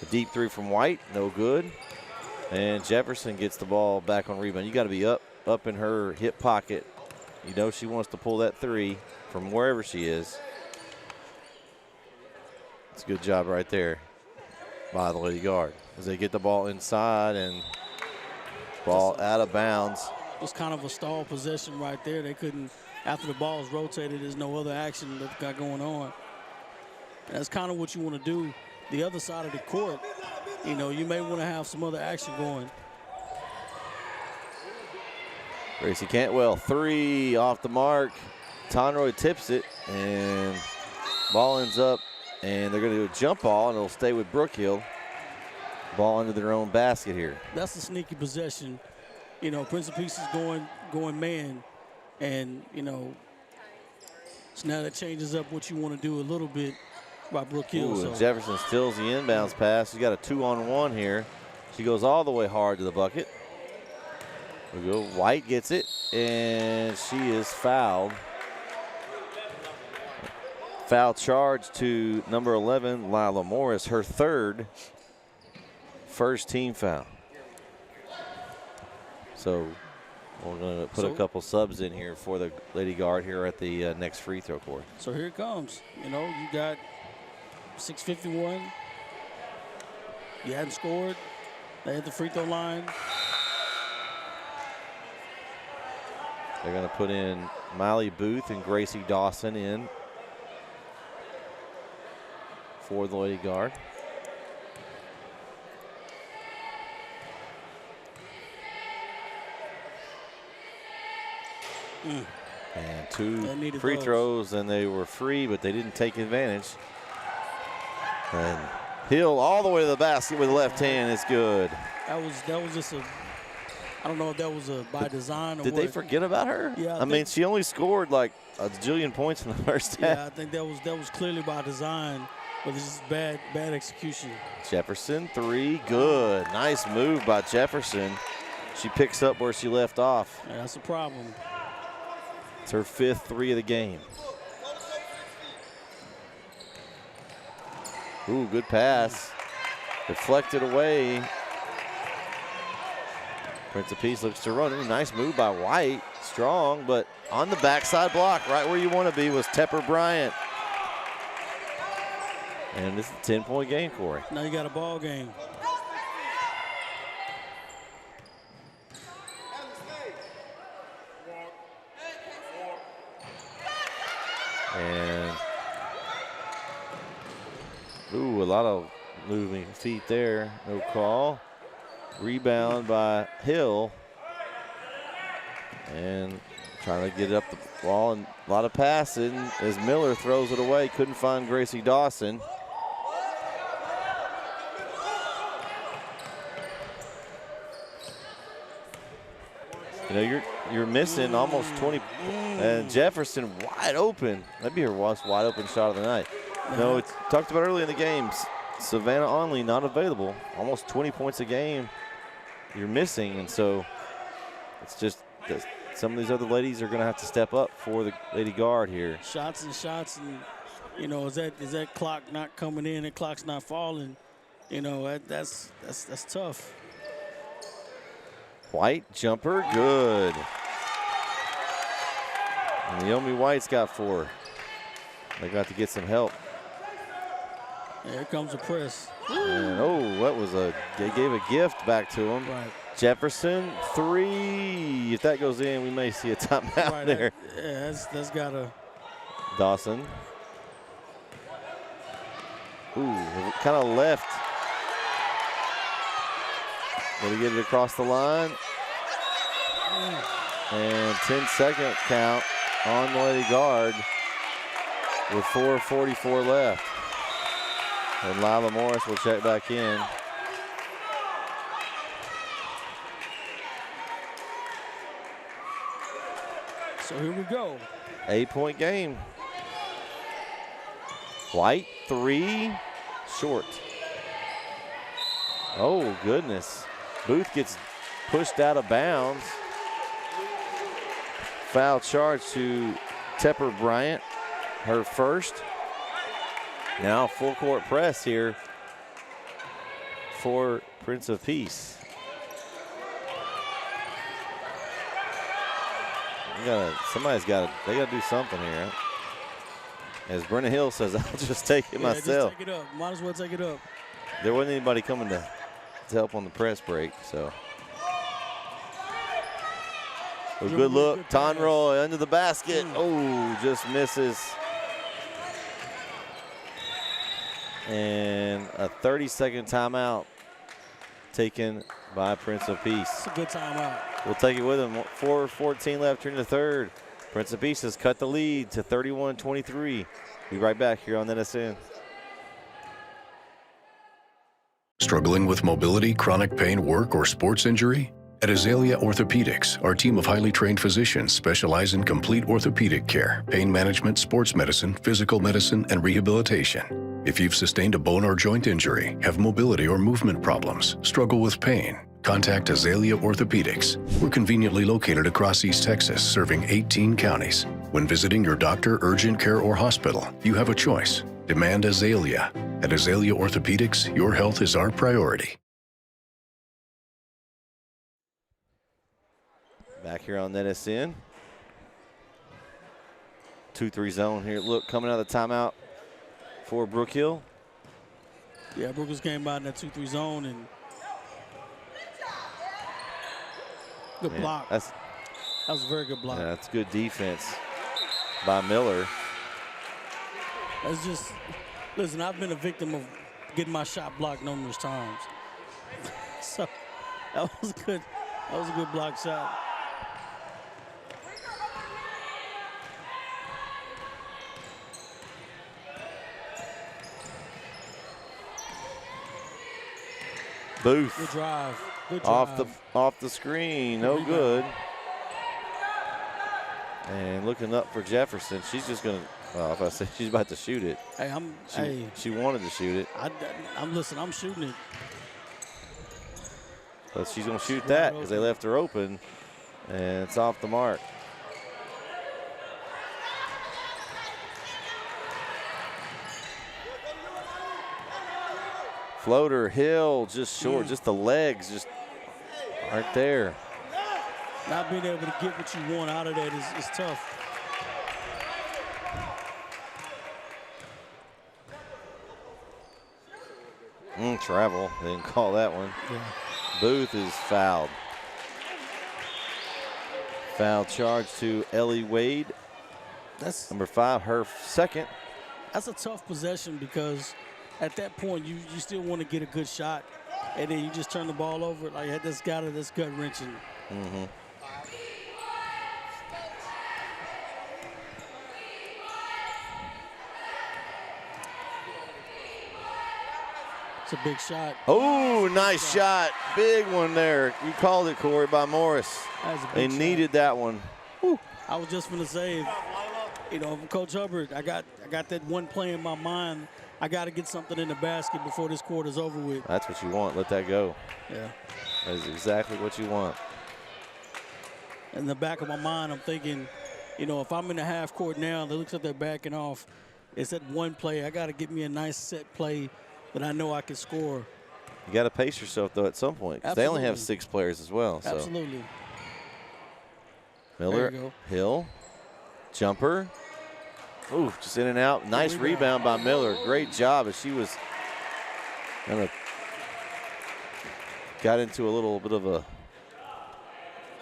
A deep 3 from White, no good. And Jefferson gets the ball back on rebound. You got to be up in her hip pocket. You know she wants to pull that 3 from wherever she is. It's a good job right there by the Lady Guard as they get the ball inside and ball out of bounds. It was kind of a stall possession right there. They couldn't, after the ball is rotated, there's no other action that got going on. And that's kind of what you want to do. The other side of the court, you know, you may want to have some other action going. Gracie Cantwell, 3 off the mark. Tonroy tips it, and ball ends up, and they're going to do a jump ball, and it'll stay with Brook Hill. Ball under their own basket here. That's a sneaky possession. You know, Prince of Peace is going man, and, you know, so now that changes up what you want to do a little bit by Brook Hill. Ooh, Jefferson steals the inbounds pass. She's got a 2-on-1 here. She goes all the way hard to the bucket. We go. White gets it, and she is fouled. Foul charge to number 11, Lila Morris, her first team foul. So we're going to put a couple subs in here for the Lady Guard here at the next free throw court. So here it comes. You know, you got 6:51. You hadn't scored. They had the free throw line. They're going to put in Miley Booth and Gracie Dawson in for the Lady Guard. And 2 free throws, and they were free, but they didn't take advantage. And Hill all the way to the basket with the left hand is good. That was just a, I don't know if that was a by design or Did they forget about her? Yeah. I mean, she only scored like a jillion points in the first half. Yeah, I think that was clearly by design, but it's just bad execution. Jefferson, 3, good. Nice move by Jefferson. She picks up where she left off. Yeah, that's a problem. It's her 5th 3 of the game. Ooh, good pass. Deflected away. Prince of Peace looks to run. Ooh, nice move by White. Strong, but on the backside block, right where you want to be, was Tepper Bryant. And this is a 10-point game, Corey. Now you got a ball game. And ooh, a lot of moving feet there. No call. Rebound by Hill. And trying to get it up the wall, and a lot of passing as Miller throws it away. Couldn't find Gracie Dawson. You know, you're missing almost 20, and Jefferson wide open. That'd be her most wide open shot of the night. No, it's talked about early in the games. Savannah Onley not available. Almost 20 points a game you're missing, and so it's just that some of these other ladies are going to have to step up for the Lady Guard here. Shots, and you know, is that clock not coming in and clock's not falling? You know, that's tough. White jumper, good. And Naomi White's got 4. They got to get some help. Here comes the press. And they gave a gift back to him. Right. Jefferson, 3. If that goes in, we may see a timeout Right, there. That's got to. Dawson. Ooh, kind of left. Going to get it across the line. And 10-second count on the Lady Guard with 4:44 left. And Lila Morris will check back in. So here we go. 8-point game. White, 3, short. Oh, goodness. Booth gets pushed out of bounds. Foul charge to Tepper Bryant, her first. Now full court press here for Prince of Peace. They got to do something here. As Brenna Hill says, I'll just take it myself. Just take it up. Might as well take it up. There wasn't anybody coming to help on the press break, so. A good look, Tonroy under the basket. Oh, just misses. And a 30-second timeout taken by Prince of Peace. It's a good timeout. We'll take it with him. 4:14 left here in the third. Prince of Peace has cut the lead to 31-23. Be right back here on NSN. Struggling with mobility, chronic pain, work, or sports injury? At Azalea Orthopedics, our team of highly trained physicians specialize in complete orthopedic care, pain management, sports medicine, physical medicine, and rehabilitation. If you've sustained a bone or joint injury, have mobility or movement problems, struggle with pain, contact Azalea Orthopedics. We're conveniently located across East Texas, serving 18 counties. When visiting your doctor, urgent care, or hospital, you have a choice. Demand Azalea. At Azalea Orthopedics, your health is our priority. Back here on NSN. 2-3 zone here. Look, coming out of the timeout for Brook Hill. Yeah, Brook came out in that 2-3 zone and good block. That was a very good block. Yeah, that's good defense by Miller. That's just, listen, I've been a victim of getting my shot blocked numerous times. So that was good. That was a good block shot. Booth. Good drive. Good drive. Off the screen. No good. And looking up for Jefferson. She's just going to, well, if I say she's about to shoot it. Hey, she wanted to shoot it. I'm shooting it. But she's going to shoot that because they left her open. And it's off the mark. Floater, Hill, just short, just the legs, just right there. Not being able to get what you want out of that is tough. Travel, they didn't call that one. Yeah. Booth is fouled. Foul charge to Ellie Wade. That's number 5, her second. That's a tough possession because at that point you still want to get a good shot, and then you just turn the ball over. Like that's gut wrenching. Mm-hmm. It's a big shot. Oh, nice shot. Big one there. You called it, Corey, by Morris. They needed that one. Whew. I was just going to say, you know, Coach Hubbard, I got that one play in my mind I got to get something in the basket before this quarter's over with. That's what you want. Let that go. Yeah. That is exactly what you want. In the back of my mind, I'm thinking, you know, if I'm in the half court now, it looks like they're backing off. It's at one play. I got to get me a nice set play that I know I can score. You got to pace yourself, though, at some point. 'Cause they only have 6 players as well. So. Absolutely. Miller, Hill, jumper. Ooh, just in and out. Nice rebound by Miller. Great job as she was got into a little bit of a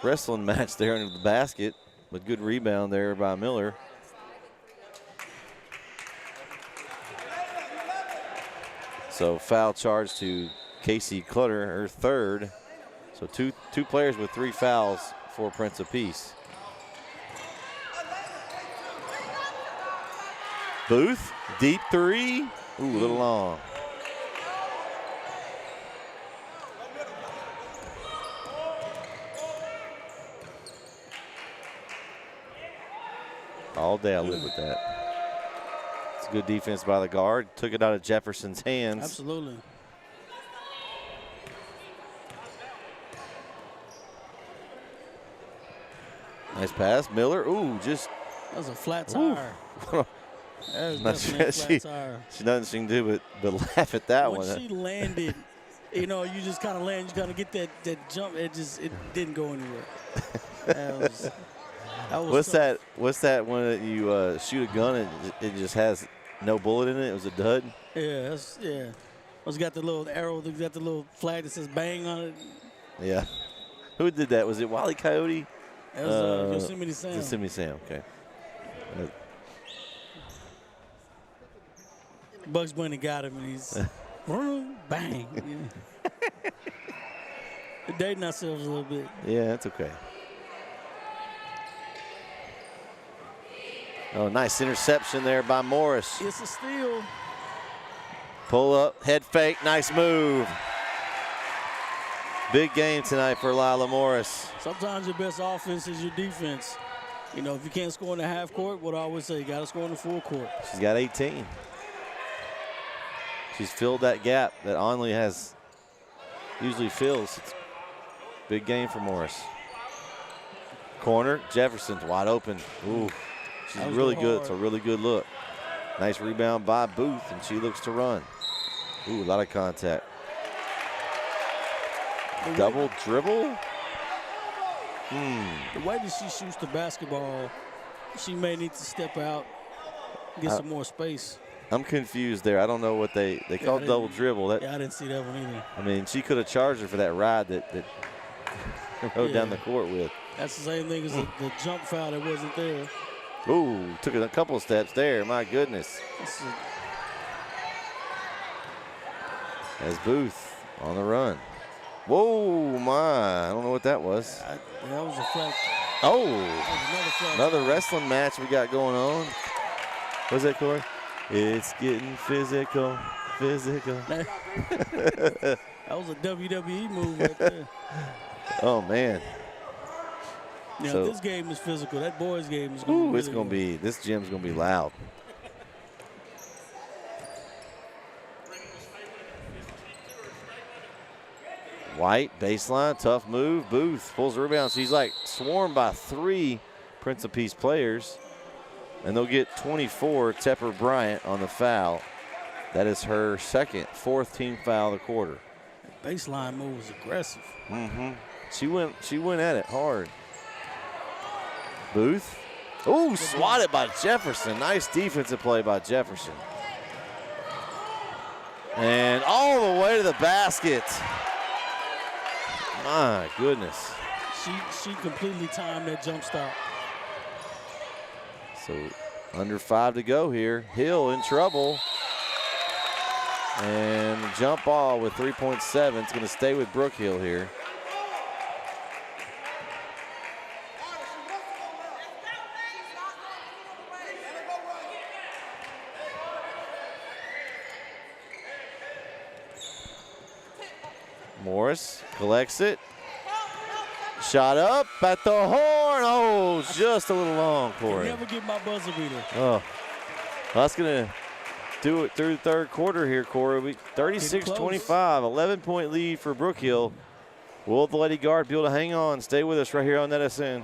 wrestling match there under the basket, but good rebound there by Miller. So foul charge to Casey Clutter, her third. So two players with 3 fouls for Prince of Peace. Booth, deep 3. Ooh, a little long. All day I live with that. It's a good defense by the guard. Took it out of Jefferson's hands. Absolutely. Nice pass. Miller, ooh, just. That was a flat tire. That was definitely a flat tire. She nothing she can do but laugh at that one. When she landed, you know, you just kind of land, you kind of get that jump. It didn't go anywhere. That was What's that one that you shoot a gun and it just has no bullet in it? It was a dud? Yeah, It's got the little arrow, it's got the little flag that says bang on it. Yeah. Who did that? Was it Wile E. Coyote? That was Yosemite Sam. Yosemite Sam, okay. Bugs Bunny got him, and he's bang. Yeah. We're dating ourselves a little bit. Yeah, that's okay. Oh, nice interception there by Morris. It's a steal. Pull up, head fake, nice move. Big game tonight for Lila Morris. Sometimes your best offense is your defense. You know, if you can't score in the half court, what I always say, you got to score in the full court. She's got 18. She's filled that gap that Onley usually fills. It's a big game for Morris. Corner, Jefferson's wide open. Ooh, she's really good. It's a really good look. Nice rebound by Booth, and she looks to run. Ooh, a lot of contact. Double dribble. The way that she shoots the basketball, she may need to step out, get some more space. I'm confused there. I don't know what they call double dribble. I didn't see that one either. I mean, she could have charged her for that ride that rode down the court with. That's the same thing as the jump foul that wasn't there. Ooh, took a couple of steps there. My goodness. As Booth on the run. Whoa, my. I don't know what that was. That was a flat. Oh, Another wrestling match we got going on. What's that, Corey? It's getting physical. That was a WWE move right there. Oh, man. Now, So, this game is physical. That boys' game is going to be this gym's going to be loud. White, baseline, tough move. Booth pulls the rebound. She's like swarmed by 3 Prince of Peace players. And they'll get 24, Tepper Bryant on the foul. That is her fourth team foul of the quarter. That baseline move was aggressive. She went at it hard. Booth. Ooh, swatted by Jefferson. Nice defensive play by Jefferson. And all the way to the basket. My goodness. She completely timed that jump stop. So under 5 to go here. Hill in trouble. And jump ball with 3.7. It's going to stay with Brook Hill here. Morris collects it. Shot up at the horn. Oh, just a little long, Corey. Never get my buzzer beater. Oh, that's gonna do it through the third quarter here, Corey. 36-25, 11-point lead for Brook Hill. Will the Lady Guard be able to hang on? Stay with us right here on NSN.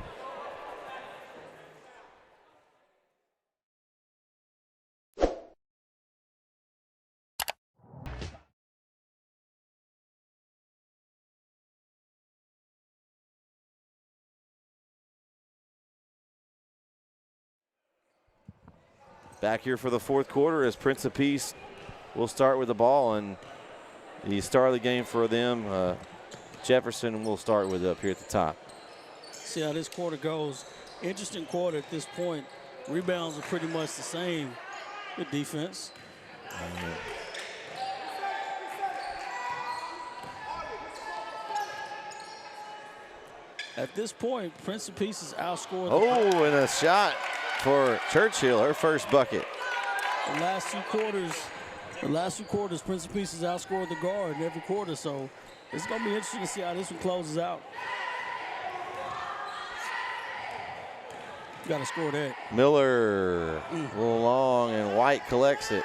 Back here for the fourth quarter as Prince of Peace will start with the ball, and the star of the game for them, Jefferson, will start with up here at the top. See how this quarter goes. Interesting quarter at this point. Rebounds are pretty much the same. Good defense. At this point, Prince of Peace is outscored. Oh, and a shot for Churchill, her first bucket. The last two quarters, Prince of Peace has outscored the guard in every quarter, so it's going to be interesting to see how this one closes out. Got to score that. Miller, a little long, and White collects it.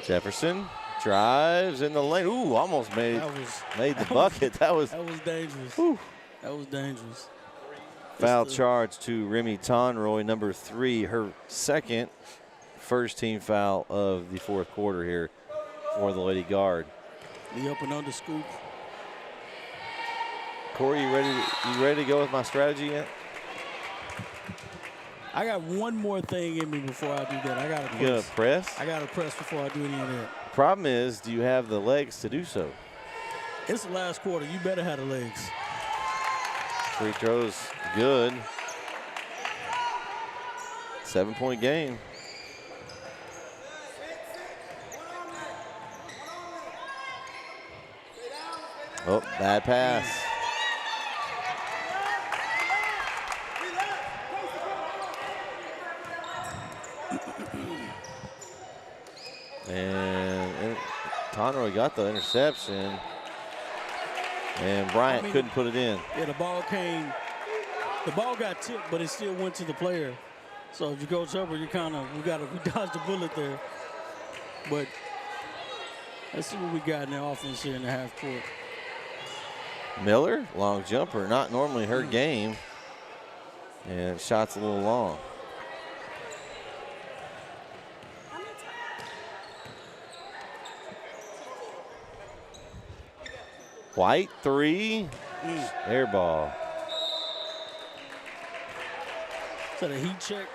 Jefferson drives in the lane. Ooh, almost made the bucket. That was dangerous. Whew. That was dangerous. Foul charge to Remy Tonroy, number 3, her second first team foul of the fourth quarter here for the Lady Guard. The up and under scoop. Corey, you ready to go with my strategy yet? I got one more thing in me before I do that. I got to press. You gonna press? I got to press before I do any of that. Problem is, do you have the legs to do so? It's the last quarter. You better have the legs. Free throws good. 7-point game. Oh, bad pass. And Conroy got the interception, and Bryant couldn't put it in. Yeah, the ball got tipped, but it still went to the player. So if you go Trevor, we dodged the bullet there. But let's see what we got in the offense here in the half court. Miller, long jumper, not normally her game, and shot's a little long. White, 3, air ball. Is that a heat check?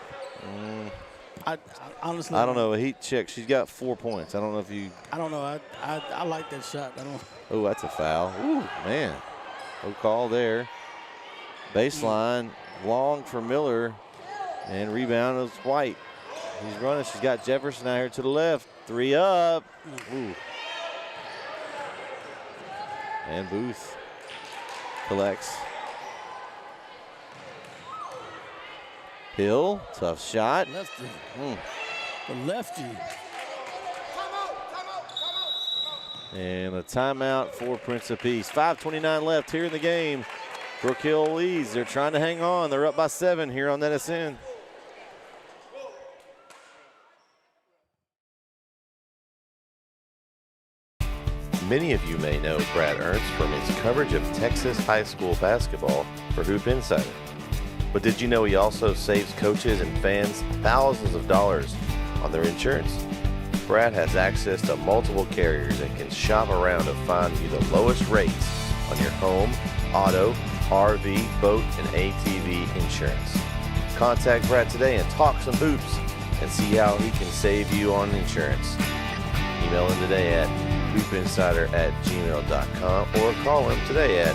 I honestly, I don't know, a heat check. She's got 4 points. I don't know if you. I don't know. I like that shot. I don't. Oh, that's a foul. Ooh, man. No call there. Baseline, long for Miller, and rebound is White. He's running. She's got Jefferson out here to the left. 3 up. Ooh. And Booth collects. Hill, tough shot. Lefty. The lefty. And a timeout for Prince of Peace. 5:29 left here in the game. Brook Hill leads. They're trying to hang on. They're up by 7 here on NSN. Many of you may know Brad Ernst from his coverage of Texas high school basketball for Hoop Insider. But did you know he also saves coaches and fans thousands of dollars on their insurance? Brad has access to multiple carriers and can shop around to find you the lowest rates on your home, auto, RV, boat, and ATV insurance. Contact Brad today and talk some hoops and see how he can save you on insurance. Email him today at hoopinsider@gmail.com or call him today at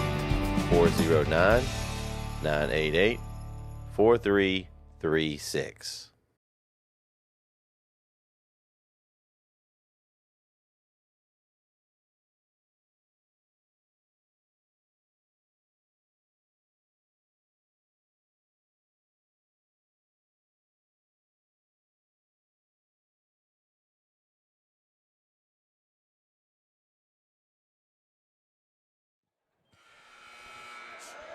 409-988-4336.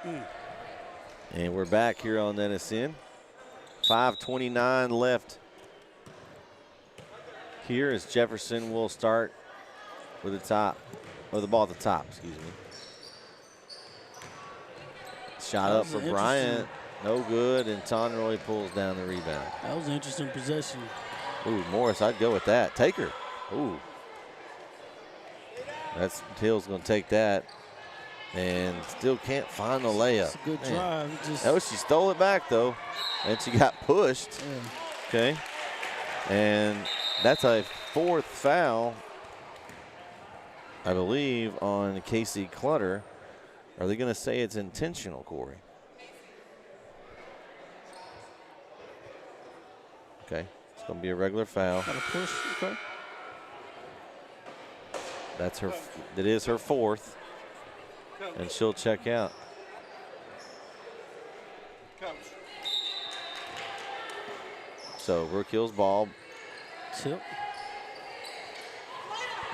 And we're back here on NSN. 5:29 left here as Jefferson will start with the top, or the ball at the top, excuse me. Shot up for Bryant, no good, and Tonroy pulls down the rebound. That was an interesting possession. Ooh, Morris, I'd go with that. Take her. Ooh. Hill's going to take that. And still can't find the layup. It's a good drive. Oh, she stole it back, though. And she got pushed. Yeah. Okay. And that's a 4th foul, I believe, on Casey Clutter. Are they going to say it's intentional, Corey? Okay. It's going to be a regular foul. Got a push. Okay. That is her 4th. And she'll check out. So Brook Hill's ball. Tip.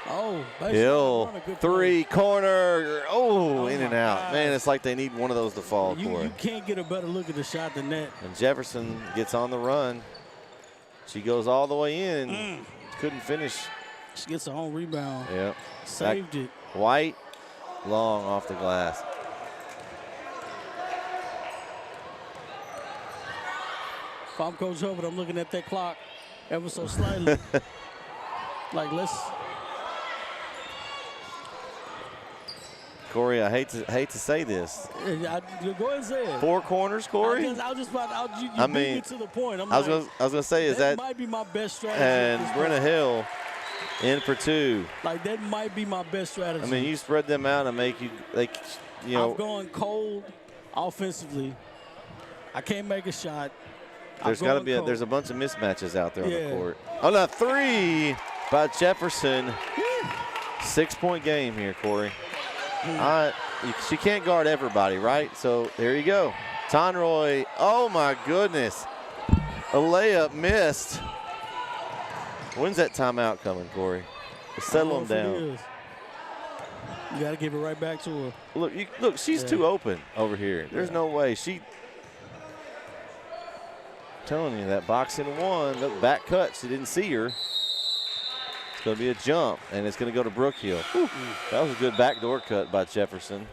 Oh, Hill, 3, corner. Oh, in and out. God. Man, it's like they need one of those to fall, Corey. You can't get a better look at the shot than that. And Jefferson gets on the run. She goes all the way in. Couldn't finish. She gets her own rebound. Yeah. Saved it. White, long off the glass. If I'm Coach Hubbard, I'm looking at that clock ever so slightly. Like, let's. Corey, I hate to say this. Go ahead and say it. 4 corners, Corey. I was just about. You I beat mean, me to the point. I was gonna say, is that might be my best strategy. and Brenna Hill in for 2. Like, that might be my best strategy. I mean, you spread them out and make you I've gone cold offensively. I can't make a shot. There's got to be there's a bunch of mismatches out there on the court. Oh, no, 3 by Jefferson. 6-point game here, Corey. She can't guard everybody, right? So there you go. Tonroy, oh my goodness. A layup missed. When's that timeout coming, Corey? Settle them down. You got to give it right back to her. Look, she's too open over here. There's no way. Telling you, that box in 1, the back cut, she didn't see her. It's going to be a jump, and it's going to go to Brook Hill. That was a good backdoor cut by Jefferson.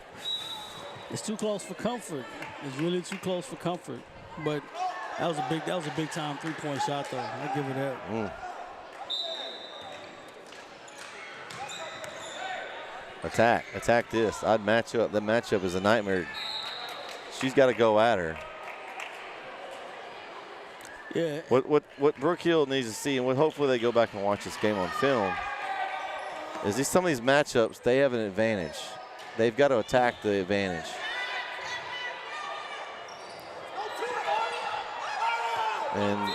It's too close for comfort. It's really too close for comfort. But that was a big time 3-point shot, though. I'll give it that. Attack this. I'd match up. That matchup is a nightmare. She's got to go at her. Yeah. What Brook Hill needs to see, and what hopefully they go back and watch this game on film, is some of these matchups, they have an advantage. They've got to attack the advantage. And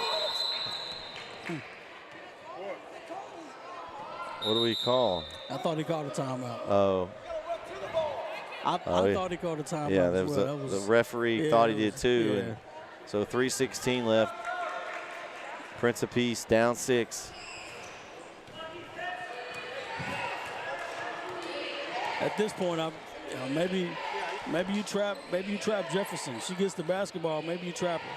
what do we call? I thought he called a timeout. Oh. I thought he called a timeout. Yeah, the referee thought he did too. Yeah. And so 3:16 left. Prince of Peace down 6. At this point, maybe you trap Jefferson. She gets the basketball. Maybe you trap her.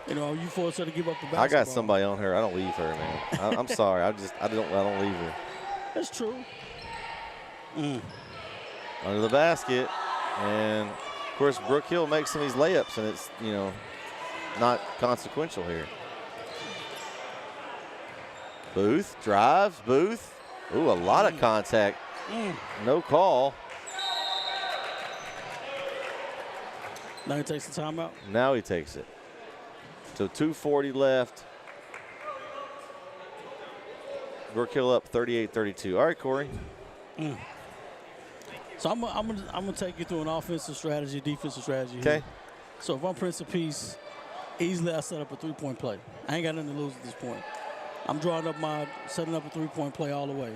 You force her to give up the basketball. I got somebody on her. I don't leave her, man. I'm sorry. I don't leave her. That's true. Under the basket, and of course Brook Hill makes some of these layups, and it's not consequential here. Booth drives. Booth. Ooh, a lot of contact. No call. Now he takes the timeout. Now he takes it. So 2:40 left. Brook Hill up 38-32. All right, Corey. So I'm gonna take you through an offensive strategy, defensive strategy. Okay. Here. So if I'm Prince of Peace, easily I set up a 3-point play. I ain't got nothing to lose at this point. I'm setting up a 3-point play all the way.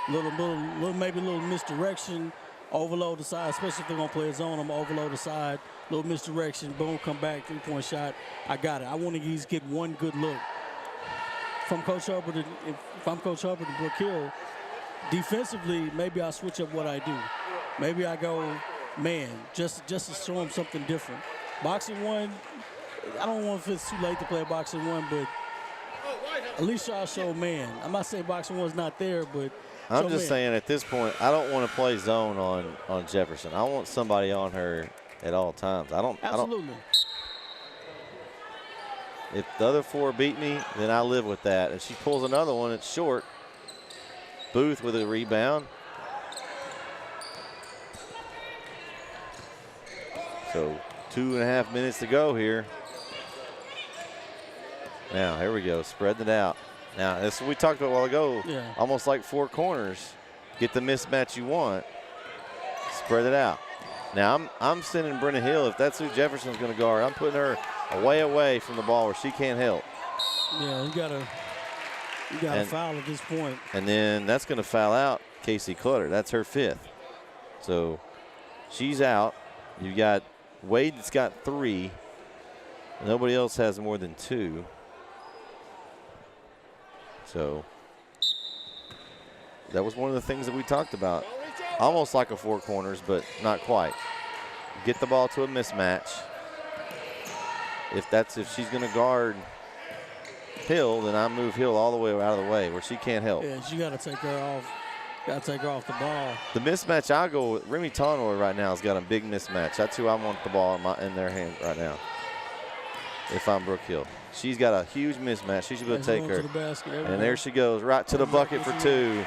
Maybe a little misdirection, overload the side, especially if they're gonna play a zone. I'm gonna overload the side, little misdirection, boom, come back, 3-point shot. I got it. I want to at least get one good look. If I'm Coach Hubbard and Brook Hill, defensively, maybe I switch up what I do. Maybe I go man, just to show them something different. Boxing one, I don't know if it's too late to play boxing one, but at least y'all show man. I'm not saying boxing one's not there, but I'm just saying at this point, I don't want to play zone on Jefferson. I want somebody on her at all times. Absolutely. If the other 4 beat me, then I live with that. If she pulls another one, it's short. Booth with a rebound. So 2.5 minutes to go here. Now, here we go, spreading it out. Now, that's what we talked about a while ago. Yeah. Almost like 4 corners. Get the mismatch you want. Spread it out. Now, I'm sending Brenna Hill. If that's who Jefferson's going to guard, I'm putting her away from the ball where she can't help. Yeah, you gotta foul at this point. And then that's going to foul out Casey Clutter. That's her 5th. So she's out. You got Wade that's got 3. Nobody else has more than 2. So that was one of the things that we talked about. Almost like a 4 corners, but not quite. Get the ball to a mismatch. If she's going to guard Hill, then I move Hill all the way out of the way where she can't help. Yeah, she got to take her off. Got to take her off the ball. The mismatch I go with, Remy Tonroy right now has got a big mismatch. That's who I want the ball in their hand right now. If I'm Brook Hill. She's got a huge mismatch. She's going to take her. And there she goes, right to the bucket for 2.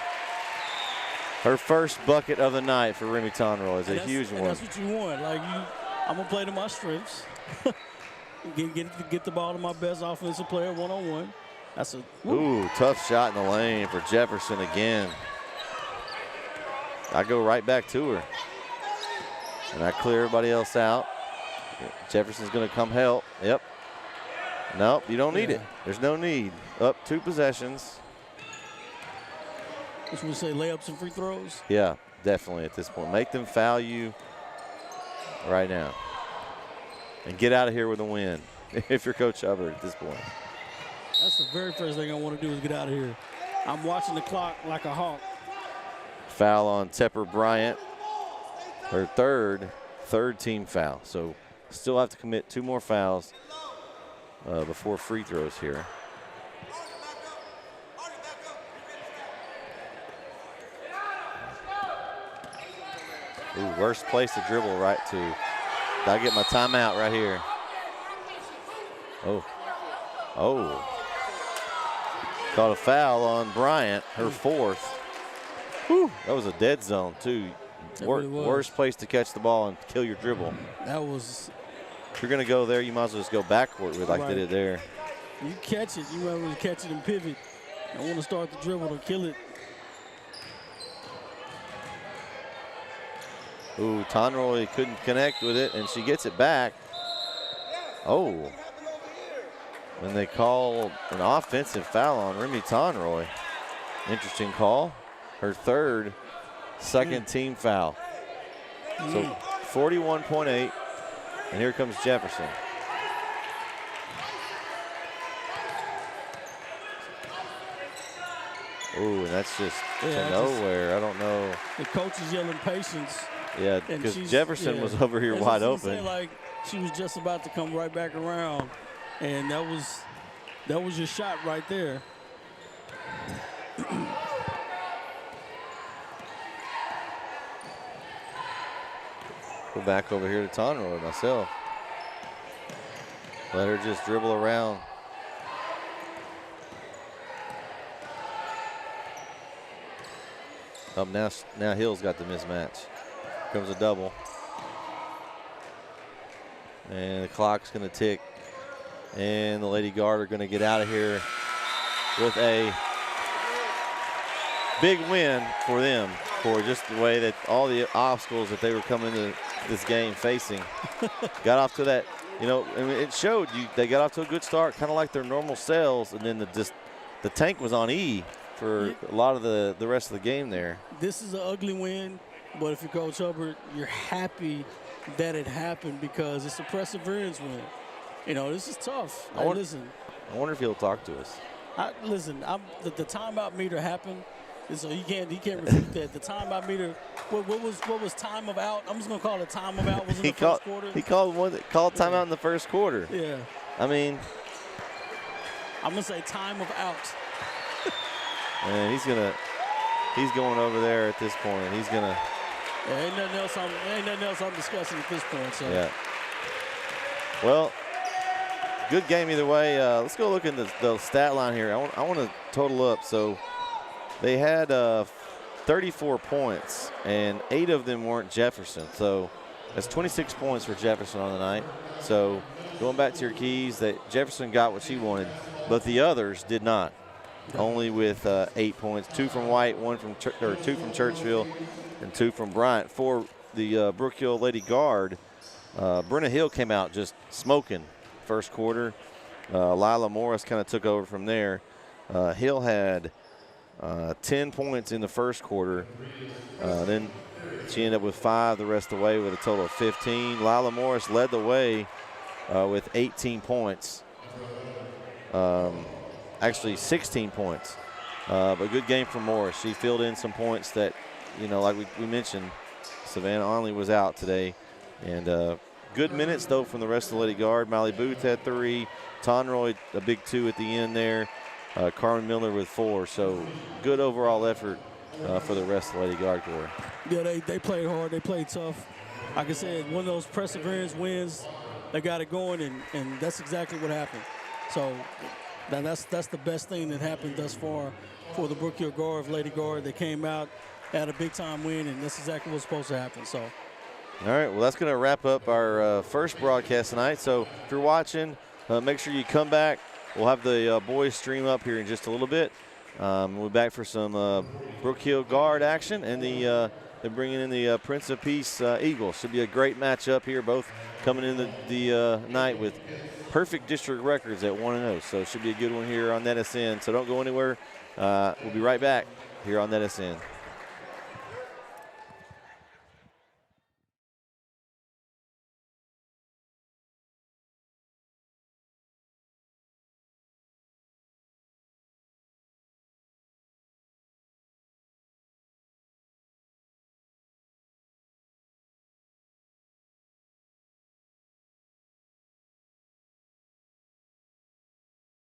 Her first bucket of the night for Remy Tonroy is a huge one. That's what you want. Like I'm going to play to my strengths. Get the ball to my best offensive player one-on-one. That's a ooh, tough shot in the lane for Jefferson again. I go right back to her. And I clear everybody else out. Jefferson's going to come help. Yep. Nope, you don't need it. There's no need. Up 2 possessions. What we say, layups and free throws? Yeah, definitely at this point. Make them foul you right now. And get out of here with a win if you're Coach Hubbard at this point. That's the very first thing I want to do is get out of here. I'm watching the clock like a hawk. Foul on Tepper Bryant. Her third team foul. So still have to commit 2 more fouls before free throws here. Ooh, worst place to dribble right to. I get my timeout right here. Oh. Caught a foul on Bryant, her 4th. Whew, that was a dead zone, too. Worst place to catch the ball and kill your dribble. That was. If you're going to go there, you might as well just go backward like they did there. You catch it. You might want to catch it and pivot. I want to start the dribble to kill it. Ooh, Tonroy couldn't connect with it, and she gets it back. Oh. And they call an offensive foul on Remy Tonroy. Interesting call. Her second team foul. So 41.8, and here comes Jefferson. Ooh, and that's just to nowhere. I don't know. The coach is yelling patience. Yeah, because Jefferson was over here wide open. Like she was just about to come right back around, and that was your shot right there. Go back over here to Tonroy myself. Let her just dribble around. Now Hill's got the mismatch. Comes a double. And the clock's going to tick. And the Lady Guard are going to get out of here with a big win for them, for just the way that all the obstacles that they were coming into this game facing. Got off to that, it showed you they got off to a good start, kind of like their normal selves, and then the tank was on E for a lot of the rest of the game there. This is an ugly win, but if you're Coach Hubbard, you're happy that it happened because it's a perseverance win. This is tough. I wonder if he'll talk to us. The timeout meter happened, So he can't refute that. The timeout meter. What was time of out? I'm just gonna call it time of out. Was in the first quarter. He called timeout in the first quarter. Yeah. I mean, I'm gonna say time of out. And he's going over there at this point. He's gonna. Yeah, ain't nothing else I'm discussing at this point. So. Yeah. Well, good game either way. Let's go look at the stat line here. I want to total up. So they had 34 points, and 8 of them weren't Jefferson. So that's 26 points for Jefferson on the night. So going back to your keys, that Jefferson got what she wanted, but the others did not. Only with 8 points, 2 from White, 2 from Churchville, and 2 from Bryant. For the Brook Hill Lady Guard, Brenna Hill came out just smoking first quarter. Lila Morris kind of took over from there. Hill had 10 points in the first quarter. Then she ended up with 5 the rest of the way with a total of 15. Lila Morris led the way with 18 points. Actually 16 points. But good game for Morris. She filled in some points that, like we mentioned, Savannah Onley was out today. And good minutes, though, from the rest of the Lady Guard. Molly Booth had 3. Tonroy, a big 2 at the end there. Carmen Miller with 4. So good overall effort for the rest of the Lady Guard corps. Yeah, they played hard. They played tough. Like I said, one of those perseverance wins, they got it going, and that's exactly what happened. So that's the best thing that happened thus far for the Brook Hill Guard, Lady Guard. They came out, had a big-time win, and that's exactly what's supposed to happen. So. All right, well, that's going to wrap up our first broadcast tonight. So if you're watching, make sure you come back. We'll have the boys stream up here in just a little bit. We'll be back for some Brook Hill Guard action, and they're bringing in the Prince of Peace Eagles. Should be a great matchup here, both coming in the night with perfect district records at 1-0. So it should be a good one here on NetSN. So don't go anywhere. We'll be right back here on NetSN.